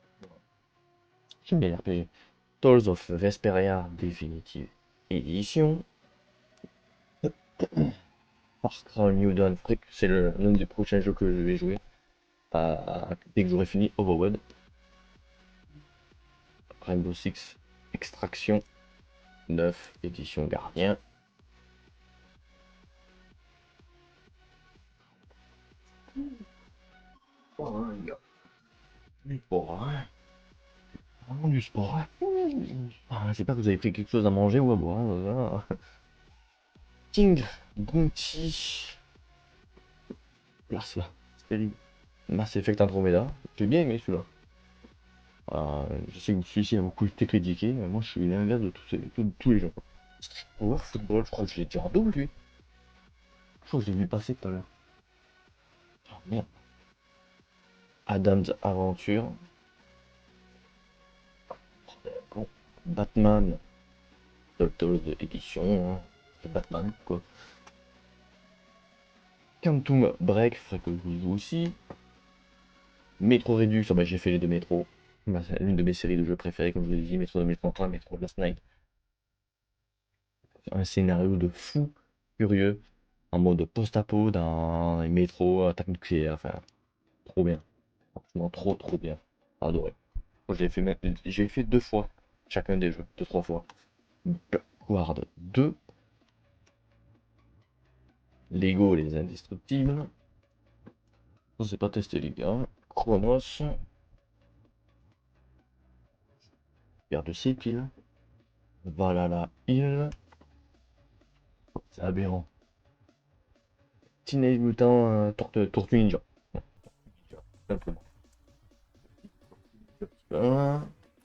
J'aime bien RPG. Tales of Vesperia Definitive Edition. Far Cry New Dawn Freak, c'est l'un des prochains jeux que je vais jouer. Dès que j'aurai fini Overworld. Rainbow Six Extraction 9, édition Gardien. Oh, hein, les gars. Du sport, hein. Vraiment du sport, hein. J'espère que vous avez pris quelque chose à manger ou à boire, hein, voilà. King Bounty. Place là. C'est terrible. Mass Effect Andromeda. J'ai bien aimé celui-là. Je sais que celui-ci a beaucoup été critiqué, mais moi je suis l'inverse de tous les gens. Power Football, je crois que je l'ai dit en double lui. Je crois que je l'ai vu passer tout à l'heure. Ah, merde. Adam's Aventure. Bon, Batman, Telltale Edition, hein. C'est Batman, quoi. Quantum Break, faudrait que je joue aussi. Metro Redux, ah bah, j'ai fait les deux métros. Bah, c'est l'une de mes séries de jeux préférées, comme je l'ai dit, Metro 2033, Metro Last Night. Un scénario de fou furieux, en mode post-apo dans les métros, attaque nucléaire, enfin, trop bien. Franchement, trop bien. Adoré. Moi, j'ai fait deux fois chacun des jeux, deux, trois fois. Backward 2, Lego les indestructibles. Ça, c'est pas testé, les gars. Chronos, Pierre de ses piles. Valhalla Hill, c'est aberrant. Teenage Mutant Tortue Ninja. Non, simplement.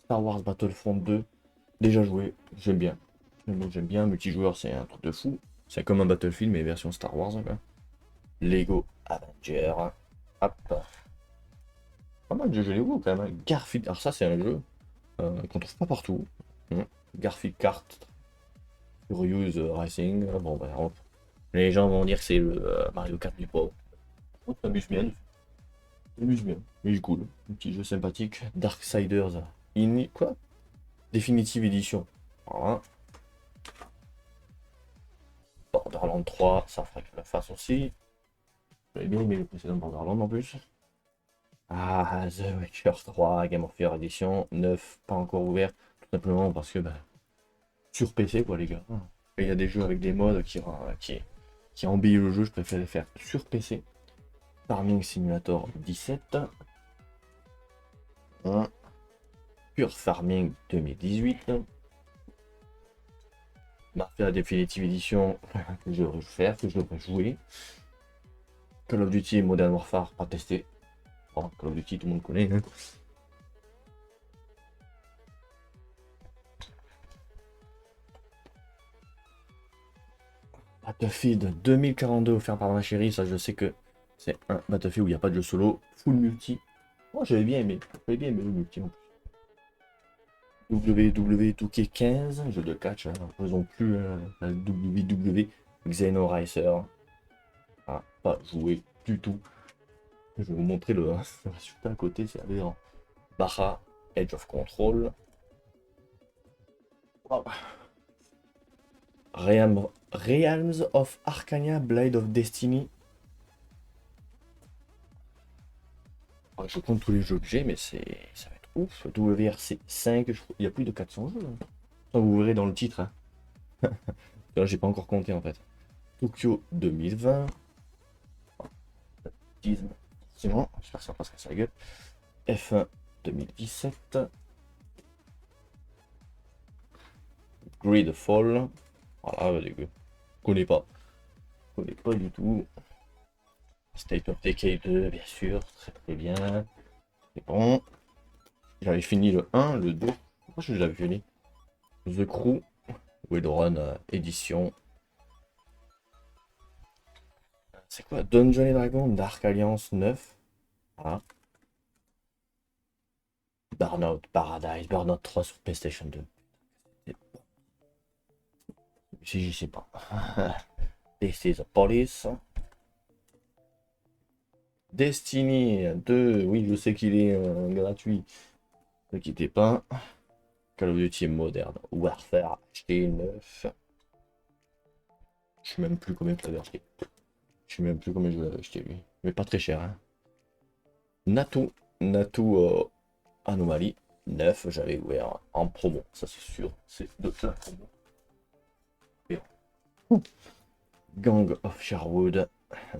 Star Wars Battlefront 2, déjà joué, j'aime bien. J'aime bien, multijoueur c'est un truc de fou. C'est comme un Battlefield mais version Star Wars. Quoi. Lego Avenger. Hop. Pas mal de jeux Lego quand même. Hein. Garfield, alors ça c'est un jeu qu'on trouve pas partout. Garfield Kart, Furious Racing. Bon bah les gens vont dire que c'est le Mario Kart du pauvre. Ça m'amuse bien. Ça m'amuse bien. Mais il est cool. Un petit jeu sympathique. Darksiders. Quoi? Definitive Edition. Voilà. Borderlands 3, ça ferait que je la fasse aussi. J'avais bien aimé le précédent Borderlands en plus. Ah, The Witcher 3, Game of Year Edition, 9, pas encore ouvert. Tout simplement parce que, bah, sur PC, quoi, les gars. Il y a des jeux avec des mods qui embellissent le jeu, je préfère les faire sur PC. Farming Simulator 17. Pure Farming 2018. Mafia Definitive Edition que je devrais faire, que je devrais jouer. Call of Duty Modern Warfare, pas testé. Bon, Call of Duty, tout le monde connaît. Hein. Battlefield 2042 offert par ma chérie, ça je sais que c'est un Battlefield où il n'y a pas de jeu solo, full multi. Moi j'avais bien aimé le multi en plus. WWE 2K15, jeu de catch, hein. Faisons plus la WWE Xeno Racer. Ah, pas joué du tout. Je vais vous montrer le résultat à côté, c'est aberrant. Baja, Edge of Control. Oh. Realms of Arcania, Blade of Destiny. Oh, je compte tous les jeux que j'ai, mais ça va être ouf. WRC 5, il y a plus de 400 jeux. Hein. Vous verrez dans le titre. Hein. Là, j'ai pas encore compté en fait. Tokyo 2020. C'est bon, j'espère que ça passe sur la gueule. F1 2017. Gridfall. Voilà, je connais pas. Je connais pas du tout. State of Decay 2, bien sûr, très bien. C'est bon. J'avais fini le 1, le 2. Pourquoi je l'avais fini? The Crew, Wildrun édition. C'est quoi? Dungeon et Dragon, Dark Alliance 9. Voilà. Burnout Paradise, Burnout 3 sur PlayStation 2. Si, je sais pas. This is a Police. Destiny 2, oui, je sais qu'il est gratuit. Ne quittez pas. Call of Duty Modern Warfare acheté 9. Je sais même plus combien je l'avais acheté. Je sais même plus combien je l'avais acheté lui. Mais pas très cher. Hein. Natu Anomaly 9, j'avais ouvert en promo, ça c'est sûr. C'est de la promo. Gang of Sherwood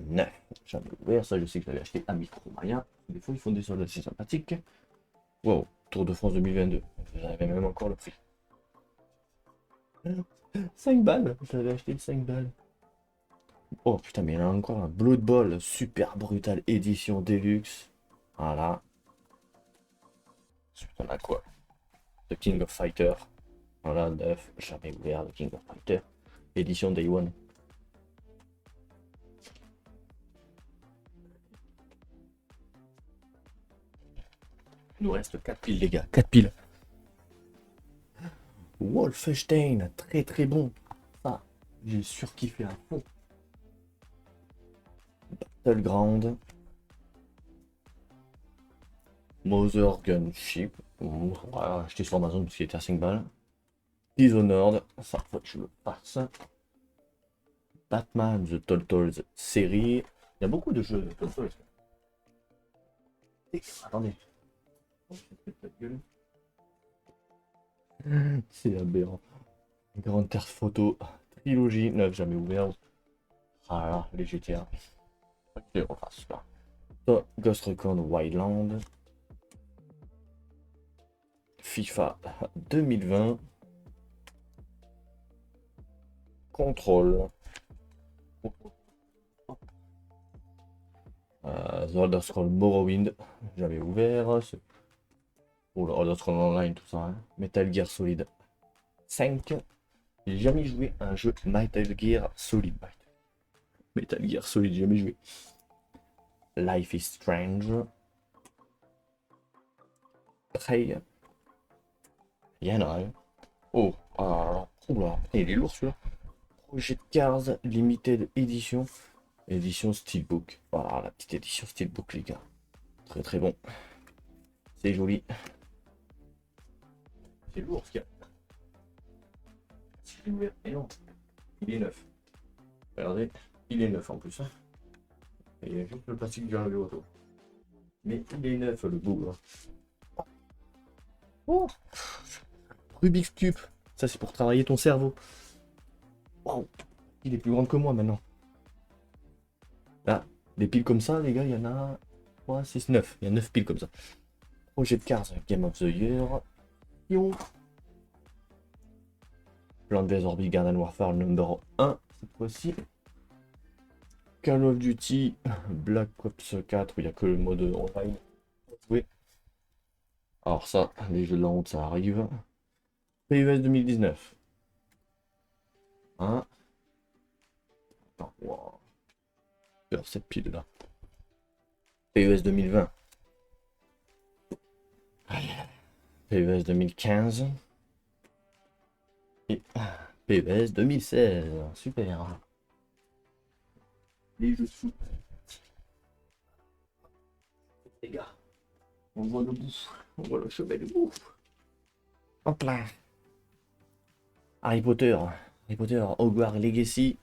9, j'avais ouvert, ça je sais que je l'avais acheté à Micromania. Des fois ils font des soldes assez sympathiques. Wow, Tour de France 2022, vous avez même encore le prix. 5 balles, j'avais acheté 5 balles. Oh putain, mais il y en a encore un Blood Bowl Super Brutal Édition Deluxe. Voilà. Ensuite, on a quoi? The King of Fighter. Voilà, 9. Jamais ouvert. The King of Fighter. Édition Day One. Il nous reste 4 piles, les gars. 4 piles. Wolfenstein, très très bon. Ça, j'ai surkiffé à fond. Battleground. Mother Gunship. Voilà, acheté sur Amazon parce qu'il était à 5 balles. Dishonored. Ça, faut que je le passe. Batman The Telltale série. Il y a beaucoup de jeux de Telltale. Attendez. C'est aberrant. Grande Terre Photo. Trilogie 9, jamais ouvert. Ah là, les GTA. Je les refasse pas. Ghost Recon Wildland. FIFA 2020. Control. The Elder Scrolls Morrowind. Jamais ouvert. Pour le Elder Scrolls Online, tout ça. Hein. Metal Gear Solid 5. J'ai jamais joué à un jeu Metal Gear Solid. Metal Gear Solid, j'ai jamais joué. Life is Strange. Prey. Il y en a un. Oh, alors, oula, il est lourd celui-là. Project Cars Limited Edition. Édition Steelbook. Voilà, la petite édition Steelbook, les gars. Très très bon. C'est joli. C'est lourd ce qu'il y a. C'est ouvert. Et non, il est neuf. Regardez, il est neuf en plus. Hein. Et il y a juste le plastique que j'ai enlevé autour. Mais il est neuf le beau. Hein. Oh. Rubik's Cube. Ça c'est pour travailler ton cerveau. Wow. Il est plus grand que moi maintenant. Là, des piles comme ça, les gars, il y en a 3, 6, 9. Il y a 9 piles comme ça. Project Cars, Game of the Year. Yo. Plant vs Orbit Garden Warfare number 1 cette fois-ci. Call of Duty Black Ops 4 où il n'y a que le mode online. Oui. Alors ça, les jeux de la honte, ça arrive. PES 2019. Hein. Attends, wow. Cette pile là. PES 2020. PES 2015. Et PES 2016. Super. Les jeux de foot. Les gars. On voit le bout. On voit le chevet du bout. Hop là. Harry Potter. Harry Potter Hogwarts Legacy.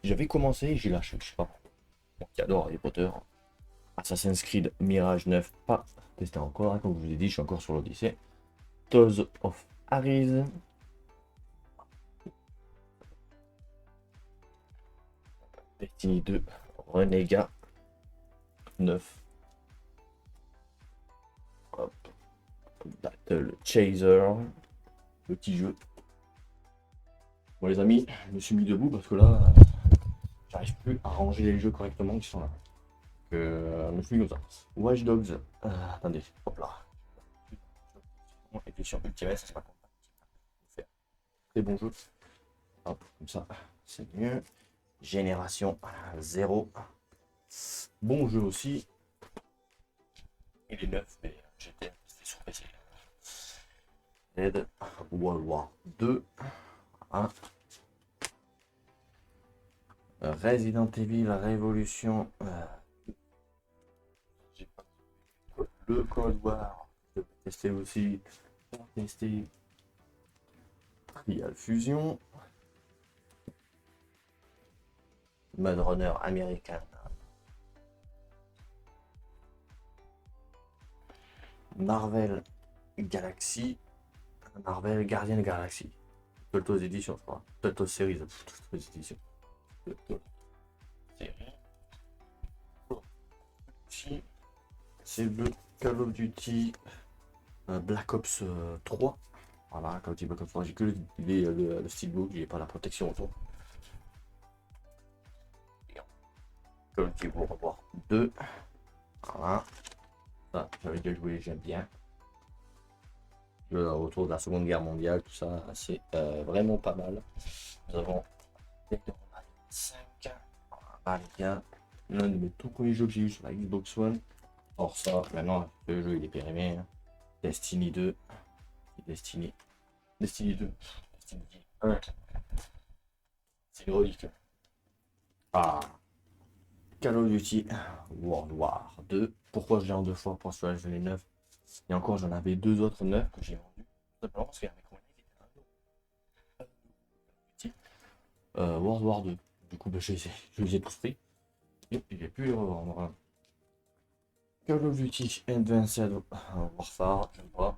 J'avais commencé, j'ai lâché, je sais pas. Bon, qui adore Harry Potter. Assassin's Creed Mirage 9, pas testé encore, hein, comme je vous ai dit, je suis encore sur l'Odyssée. Tales of Arise. Destiny 2, Renega 9. Hop. Battle Chaser, petit jeu. Bon les amis, je me suis mis debout parce que là, j'arrive plus à ranger les jeux correctement qui sont là. Je me suis mis comme ça. Watch Dogs, attendez, hop là. Édition Ultimate, ça c'est pas compte. Très bon jeu. Hop, comme ça, c'est mieux. Génération 0. Bon jeu aussi. Il est neuf, mais j'étais sur PC. Dead World War 2. 1. Resident Evil Révolution. Le Cold War. Je vais tester aussi. Tester. Trial Fusion. Mode Runner américain. Marvel Galaxy. Marvel Guardian Galaxy. Telltale Edition, je crois. Telltale Series. Telltale Edition. Série. C'est le Call of Duty Black Ops 3. Voilà, Call of Duty Black Ops 3. J'ai que le steelbook, j'ai pas la protection autour. Call of Duty World War 2. Voilà. Ça, j'avais déjà joué, j'aime bien. Autour de la Seconde Guerre mondiale, tout ça, c'est vraiment pas mal. Nous avons 5. Voilà, les gars, l'un de mes tout premiers jeux que j'ai eu sur la Xbox One. Or ça, maintenant, le jeu il est périmé. Hein. Destiny 2. Destiny 2. Destiny 1. C'est une relique. Ah. Call of Duty World War 2. Pourquoi je l'ai en deux fois? Pour celui-là, je l'ai 9. Et encore, j'en avais deux autres 9 que j'ai vendus. Tout simplement parce qu'il y avait combien qui était World War 2. Du coup, je les ai tous pris. Et j'ai pu les revendre. Call of Duty Advanced Warfare, j'aime pas.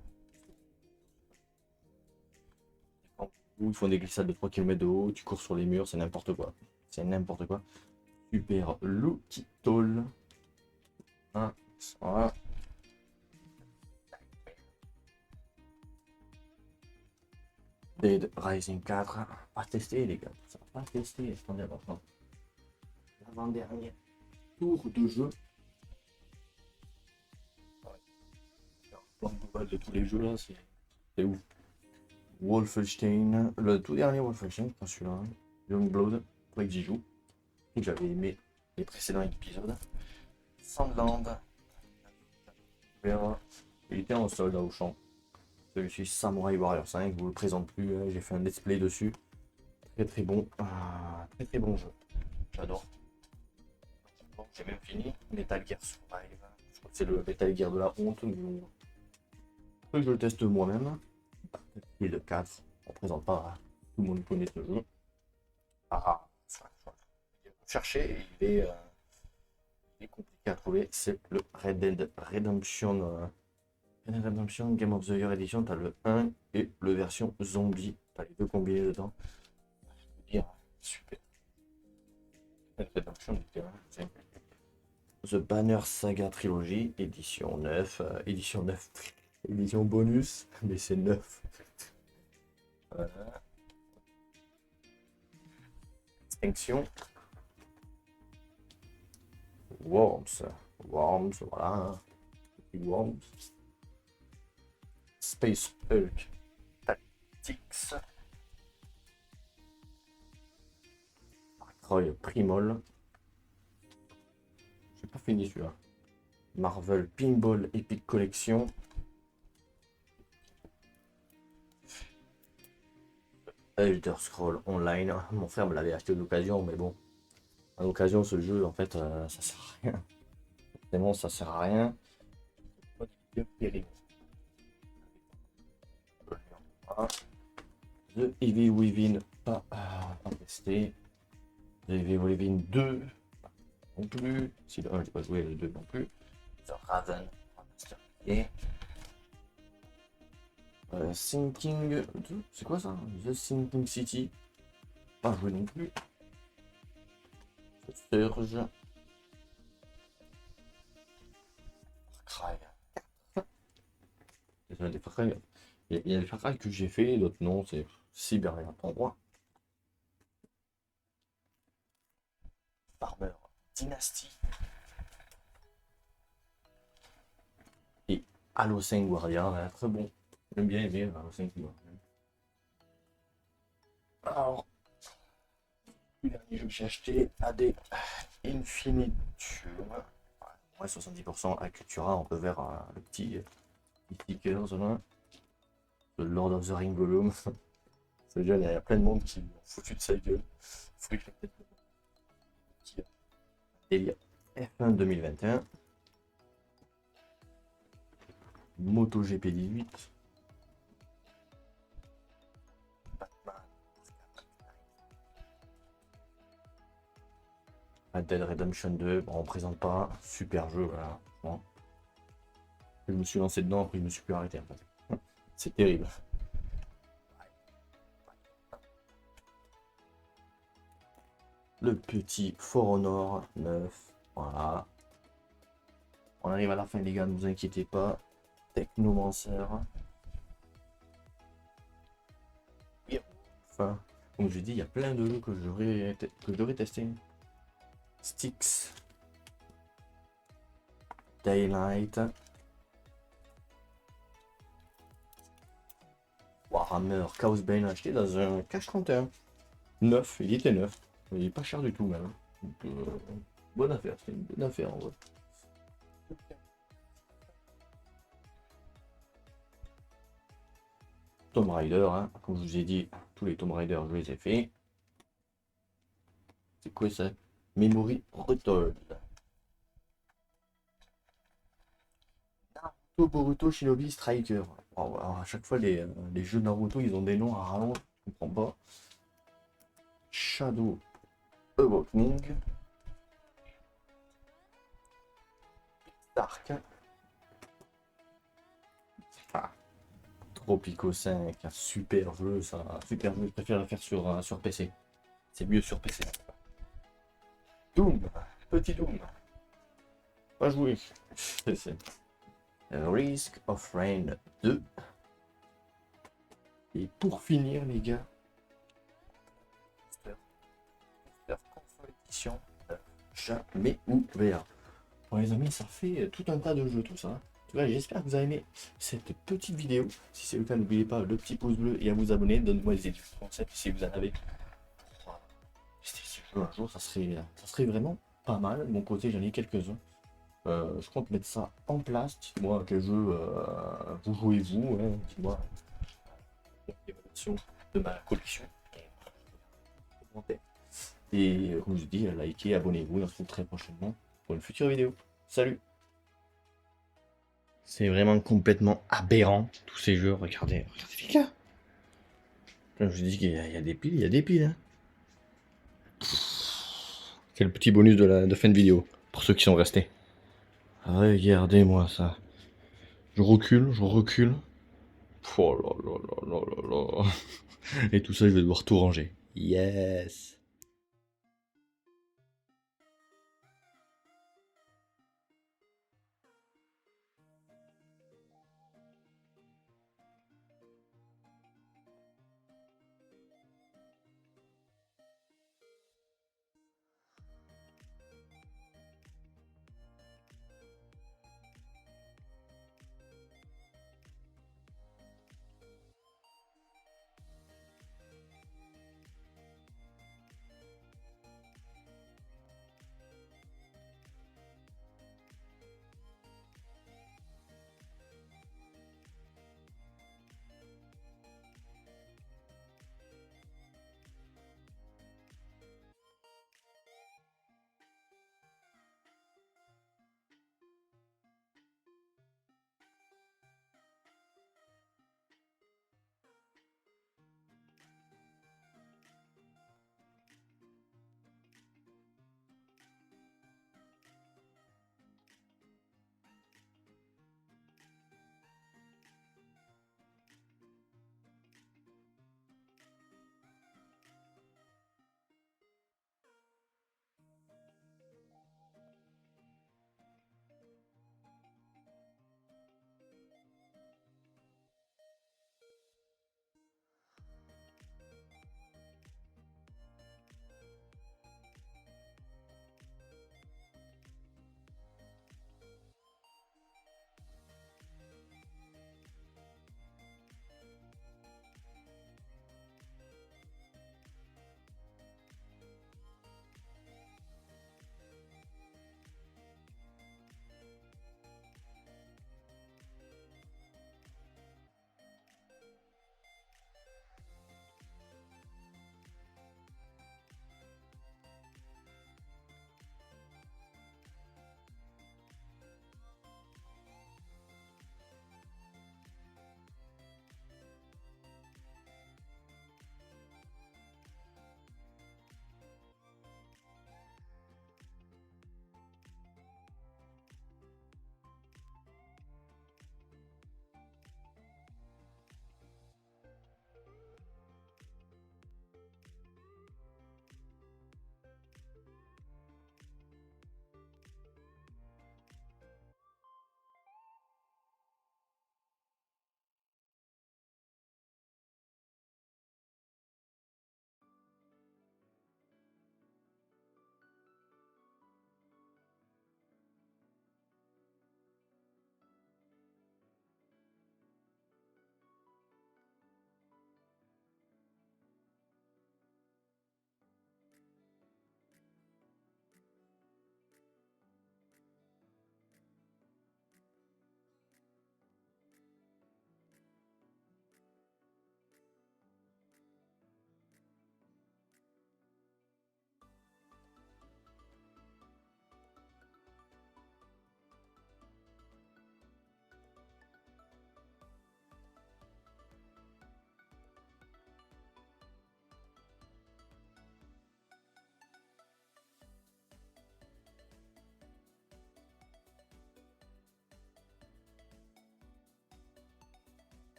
Où ils font des glissades de 3 km de haut, tu cours sur les murs, c'est n'importe quoi. C'est n'importe quoi. Super Lucky Toll. Voilà. Dead Rising 4. Pas testé les gars. Ça va pas testé. Attendez, on va prendre l'avant-dernier tour de jeu. Plan global de tous les jeux là, c'est ouf. Wolfenstein, le tout dernier Wolfenstein, pas celui-là. Youngblood, pour que j'y joue. J'avais aimé les précédents épisodes. Sandland. Il était en solde au champ. Celui-ci Samurai Warrior 5, je vous le présente plus, j'ai fait un let's play dessus. Très très bon. Très très bon jeu. J'adore. Bon, j'ai même fini Metal Gear Survive. Je crois que c'est le Metal Gear de la honte, mais bon. Je le teste moi-même. Et le 4, on présente pas. Tout le monde connaît ce jeu. Chercher, il est compliqué à trouver. C'est le Red Dead Redemption. Redemption Game of the Year Edition. T'as le 1 et le version zombie. T'as les deux combinés dedans. Je peux dire, super. Redemption, The Banner Saga Trilogy, édition 9. Édition 9. Édition bonus, mais c'est 9. Voilà. Extinction. Worms, voilà. Worms. Space Hulk Tactics. Roy Primol. J'ai pas fini celui-là. Marvel Pinball Epic Collection. Elder Scroll Online. Mon frère me l'avait acheté d'occasion, mais bon. À l'occasion, ce jeu, en fait, ça sert à rien. Vraiment, ça sert à rien. The Evil Within, pas testé. The Evil Within 2, non plus. Si le 1, j'ai pas joué, le 2 non plus. The Raven, et Sinking, c'est quoi ça? The Sinking City, pas joué non plus. The Surge. Far Cry. Il y a des Far Cry que j'ai fait, d'autres non, c'est Siberia 3. Farmer Dynasty. Et Halo 5 Guardian, très bon. J'aime bien aimer Halo 5 Guardian. Alors, le dernier jeu que j'ai acheté, AD Infinitum. Ouais, 70% à Cultura, on peut voir le petit sticker là. Le Lord of the Ring Volume. C'est déjà, il y a plein de monde qui ont foutu de sa gueule. Faut que je peut-être délire. F1 2021. MotoGP 18. Batman. Red Dead Redemption 2. Bon, on présente pas. Super jeu, voilà. Bon. Je me suis lancé dedans, après je me suis plus arrêté. En fait. C'est terrible. Le petit For Honor 9. Voilà. On arrive à la fin les gars, ne vous inquiétez pas. Technomancer. Enfin, comme je dis, il y a plein de jeux que je devrais tester. Styx. Daylight. Warhammer Chaos Bane acheté dans un cache 31. 9, il était 9. Il est pas cher du tout même. Donc, bonne affaire, c'est une bonne affaire en vrai. Tomb Raider, hein. Comme je vous ai dit, tous les Tomb Raider, je les ai faits. C'est quoi ça? Memory Retold. Naruto Boruto Shinobi Striker. Alors, à chaque fois, les jeux Naruto, ils ont des noms à rallonge, je comprends pas. Shadow Awakening. Dark. Ah, Tropico 5, un super jeu, ça. Super jeu, je préfère le faire sur PC. C'est mieux sur PC. Doom, petit Doom. Pas joué. C'est Risk of Rain 2. Et pour finir, les gars, Console Edition, jamais ouvert. Bon, les amis, ça fait tout un tas de jeux, tout ça. En tout cas, j'espère que vous avez aimé cette petite vidéo. Si c'est le cas, n'oubliez pas le petit pouce bleu et à vous abonner. Donnez-moi des idées de concepts si vous en avez. Un jour, ça serait vraiment pas mal. De mon côté, j'en ai quelques-uns. Je compte mettre ça en place. Dites-moi quel jeu vous jouez-vous. Hein. Dites-moi l'évaluation de ma collection. Et comme je vous dis, likez, abonnez-vous. Et on se retrouve très prochainement pour une future vidéo. Salut! C'est vraiment complètement aberrant tous ces jeux. Regardez les gars. Je vous dis qu'il y a des piles, il y a des piles. Hein. C'est le petit bonus de fin de vidéo pour ceux qui sont restés. Regardez-moi ça. Je recule, je recule. Oh là là là là là là. Et tout ça, je vais devoir tout ranger. Yes.